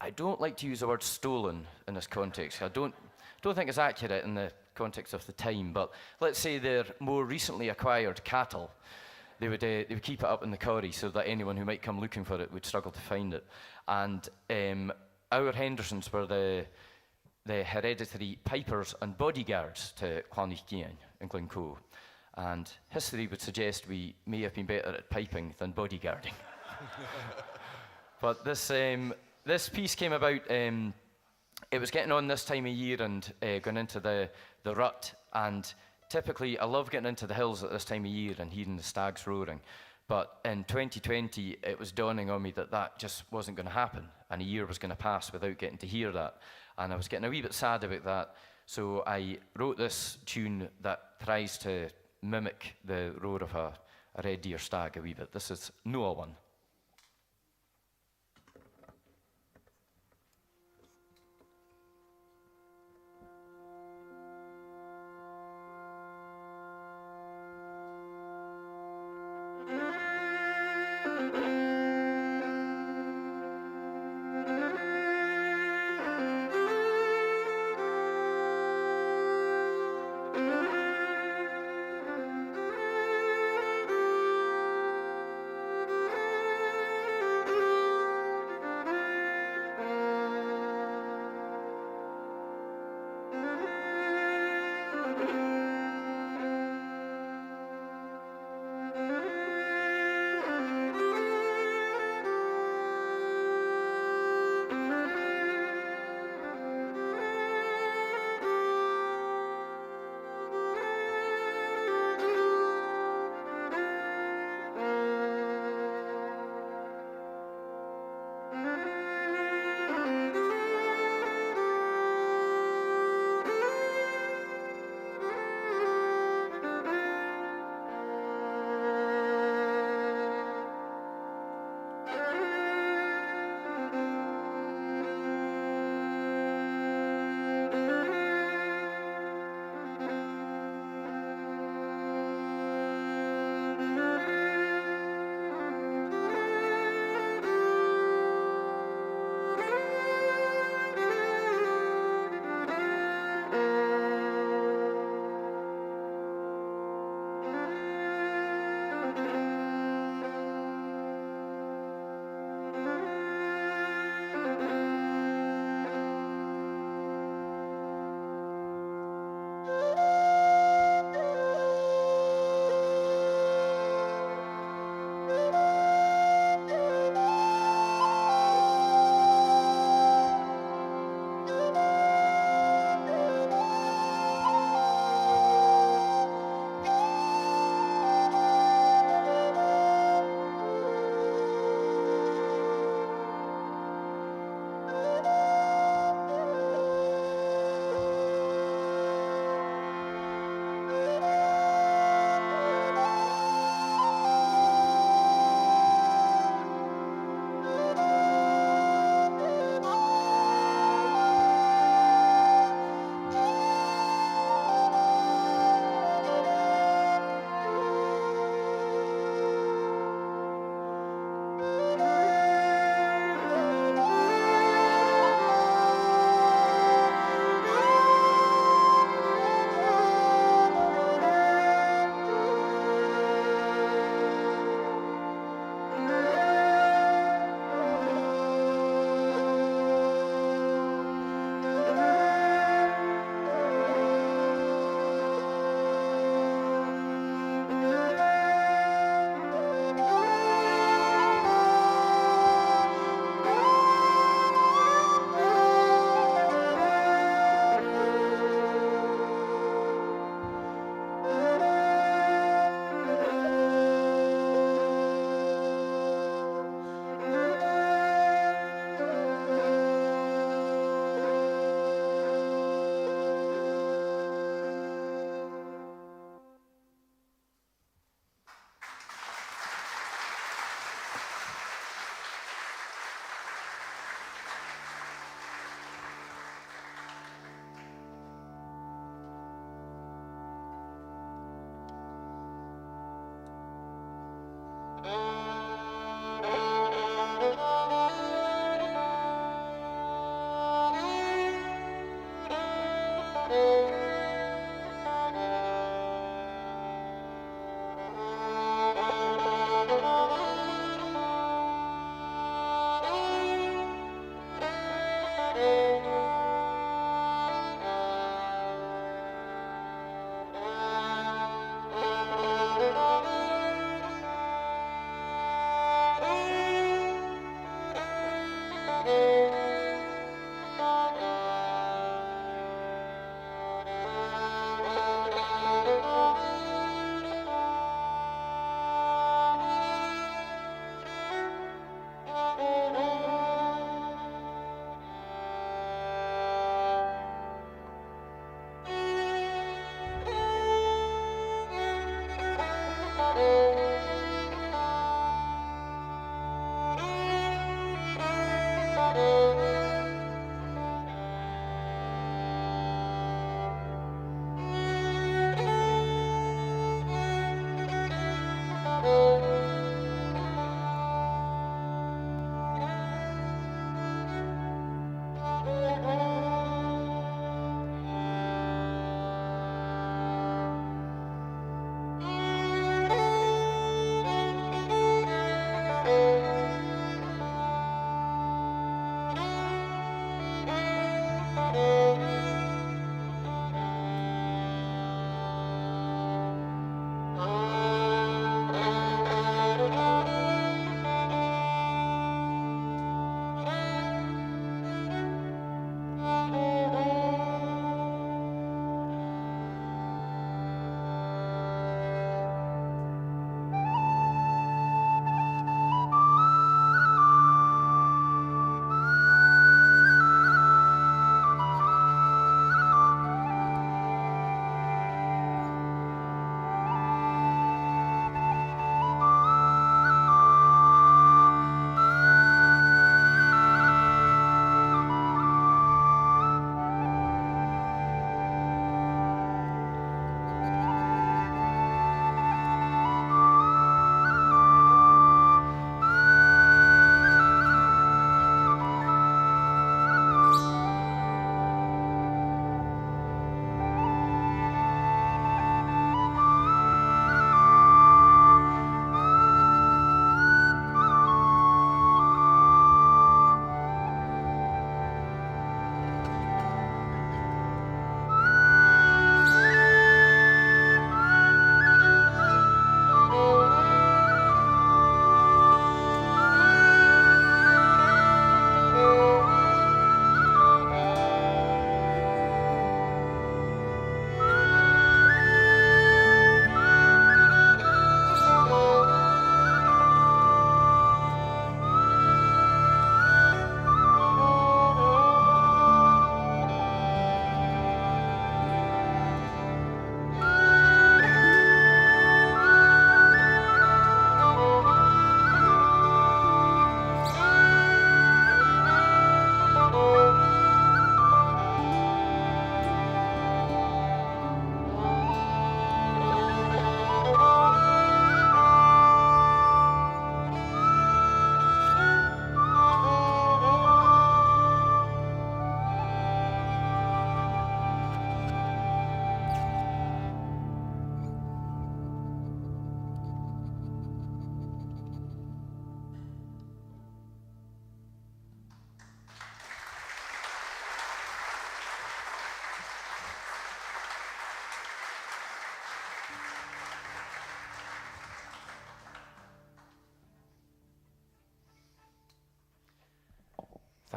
I don't like to use the word stolen in this context. I don't think it's accurate in the context of the time, but let's say their more recently acquired cattle. They would keep it up in the corrie so that anyone who might come looking for it would struggle to find it. And our Hendersons were the hereditary pipers and bodyguards to Lléirsinn in Glencoe. And history would suggest we may have been better at piping than bodyguarding. But this piece came about, it was getting on this time of year and going into the rut. And typically, I love getting into the hills at this time of year and hearing the stags roaring. But in 2020, it was dawning on me that that just wasn't going to happen. And a year was going to pass without getting to hear that. And I was getting a wee bit sad about that. So I wrote this tune that tries to mimic the roar of a red deer stag a wee bit. This is Noah one.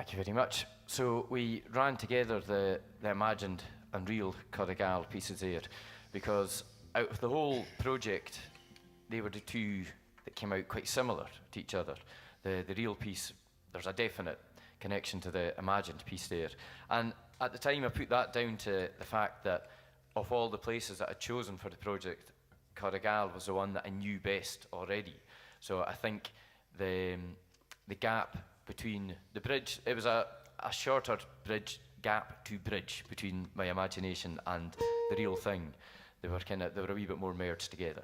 Thank you very much. So we ran together the imagined and real Corrigal pieces there, because out of the whole project, they were the two that came out quite similar to each other. The real piece, there's a definite connection to the imagined piece there. And at the time, I put that down to the fact that of all the places that I'd chosen for the project, Corrigal was the one that I knew best already. So I think the gap between the bridge, it was a shorter bridge gap to bridge between my imagination and the real thing. They were a wee bit more merged together.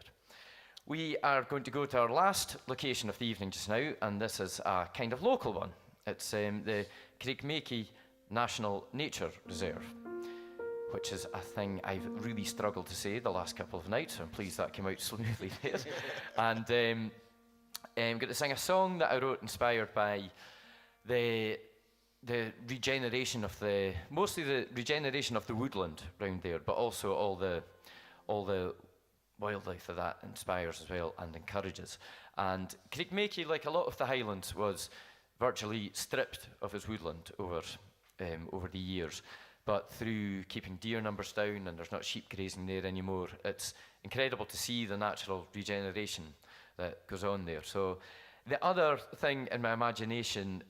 We are going to go to our last location of the evening just now, and this is a kind of local one. It's the Craigmakey National Nature Reserve, which is a thing I've really struggled to say the last couple of nights, so I'm pleased that came out smoothly there. And I'm going to sing a song that I wrote inspired by the regeneration of mostly the regeneration of the woodland around there, but also all the wildlife that inspires as well and encourages. And Craigmakey, like a lot of the Highlands, was virtually stripped of its woodland over the years. But through keeping deer numbers down, and there's not sheep grazing there anymore, it's incredible to see the natural regeneration that goes on there. So the other thing in my imagination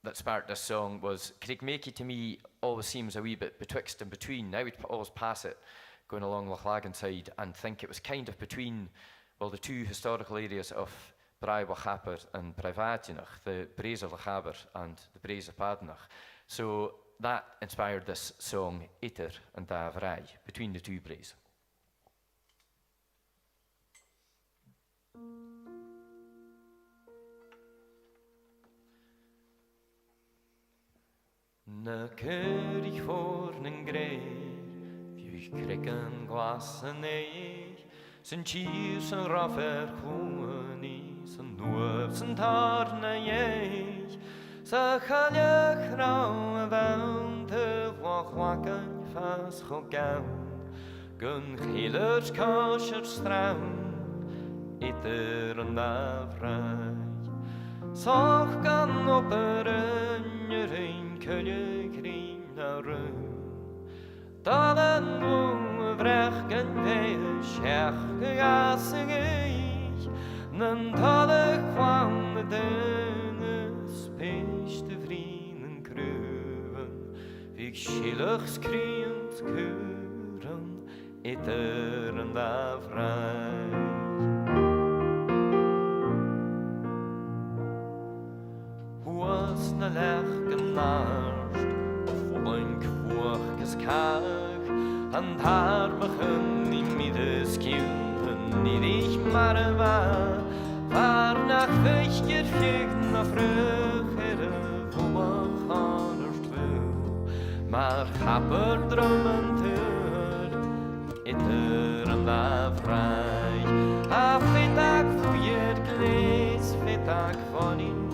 that sparked this song was Craigmakey to me always seems a wee bit betwixt and between. I would always pass it going along Lochlegan side and think it was kind of between, well, the two historical areas of Brai Wachaber and Brai Vatinach, the Braes of Lochaber and the Braes of Badnach. So that inspired this song, Eter and Da Brai, between the two Braes. Na Curich voor een greer, vuur krikken glassen eich, zijn chier, zijn raffer groen, zijn noor, zijn tarne eich, zijn galje grauwe wante, wakken vast gegaan, gun gelers kassers straun, eter en davrij, zag kan op een Kulle green naar dat een bloem vrechten wees, gassig eich, nen talle kwam de dune, spechte vrienden kruwen, wie schillig skrient kuren, eter en davrij. Was na lech naast, volink voorges kaag, en daar begin die middes kinderen niet ik maar waar nach vechjer vliegen naar vrugere voor ganers wil, maar happer drummen ter, eter en da vrij, a fetak voor je klees, fetak van in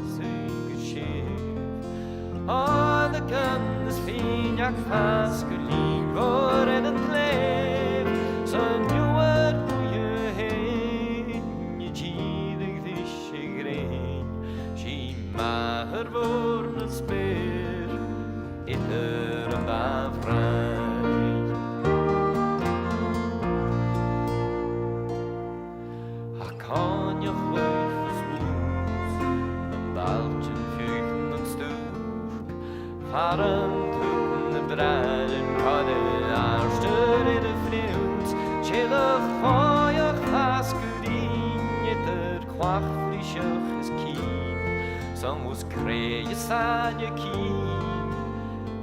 oh, de kennis vind ik vast gelieven voor in het leven. Zo'n nieuwe goeie heen, je giedig is je green. Zie maar er voor een speer, eter en da vrij. Ha kan je vleugels bloed, een daaltje vugen en stoel. Varen toen de breiden hadden aanstuur in de vloed. Chillig van je glasgedien, je ter kwachtvliesig is kiem. Zo moest kreeg staan je kiem,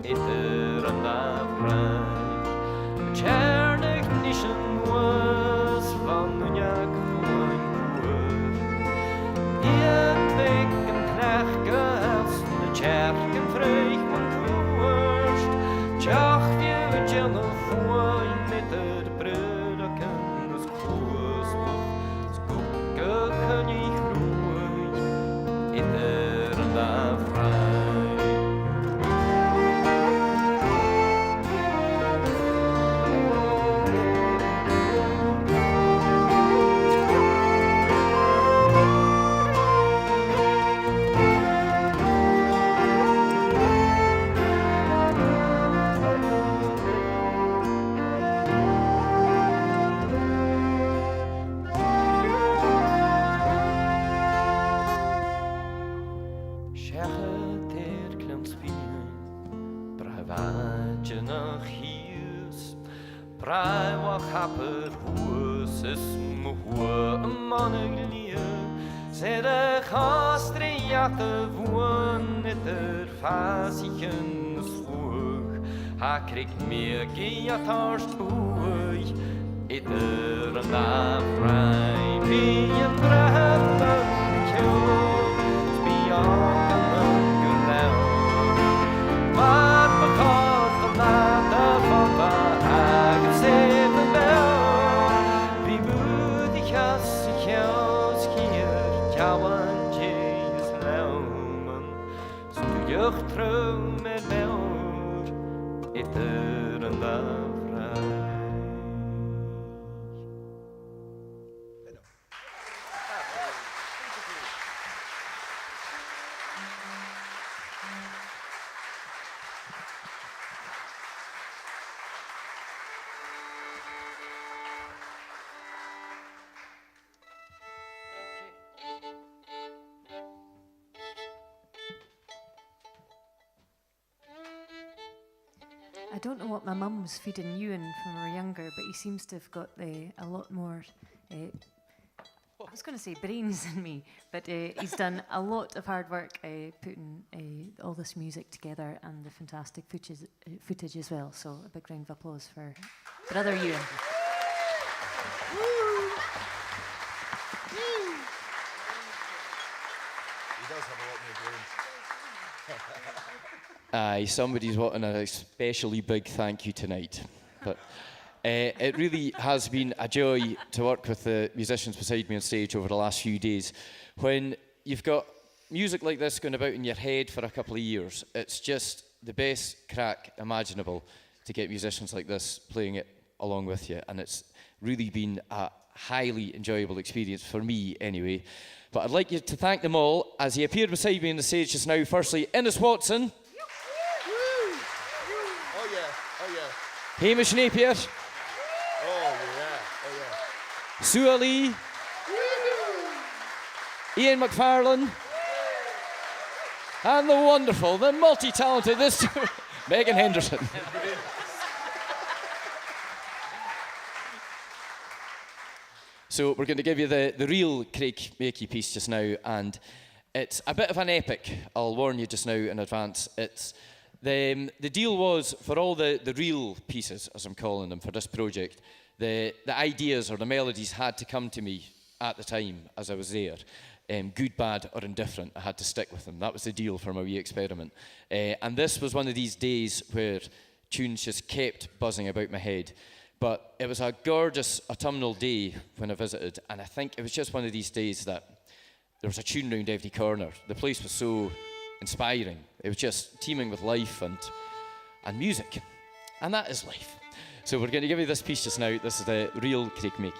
eter en da vrij. Tjernig nischen was van een jak gewoon koer. Ien weg en knecht gehelst, de tjerken vreeg. Tjach wie tjenne voor met de brødeken og skåsmål, skokke kan jeg groei, etter en da vrei. Braiwa chapper hwys is mhwa monaglia Zed a chastriach a fwan itter fasichen swug Ha krig me giatarst bwy itter an afrai Bi a brefan kjö Spiak an ungur leo Mar bakart an nada fava ag sef an beo Bi bwyd I chas I chaos kier Tjawan jeis leuman Studiach trum meur Itter an afrai I don't know what my mum was feeding Ewan when we were younger, but he seems to have got a lot more, I was going to say brains than me, but he's done a lot of hard work putting all this music together and the fantastic footage as well. So a big round of applause for brother Ewan. He does have a lot more brains. Aye, somebody's wanting a especially big thank you tonight. But it really has been a joy to work with the musicians beside me on stage over the last few days. When you've got music like this going about in your head for a couple of years, it's just the best crack imaginable to get musicians like this playing it along with you. And it's really been a highly enjoyable experience for me anyway. But I'd like you to thank them all as he appeared beside me on the stage just now. Firstly, Innes Watson. Oh yeah, oh yeah. Hamish Napier. Oh yeah, oh yeah. Sue Lee. Iain MacFarlane. And the wonderful, the multi-talented, this Ewen Henderson. So we're going to give you the real Craig Makey piece just now, and it's a bit of an epic, I'll warn you just now in advance. It's the deal was, for all the real pieces, as I'm calling them, for this project, the ideas or the melodies had to come to me at the time as I was there. Good, bad or indifferent, I had to stick with them. That was the deal for my wee experiment. And this was one of these days where tunes just kept buzzing about my head. But it was a gorgeous autumnal day when I visited, and I think it was just one of these days that there was a tune round every corner. The place was so inspiring. It was just teeming with life and music. And that is life. So we're going to give you this piece just now. This is the real Craig Makey.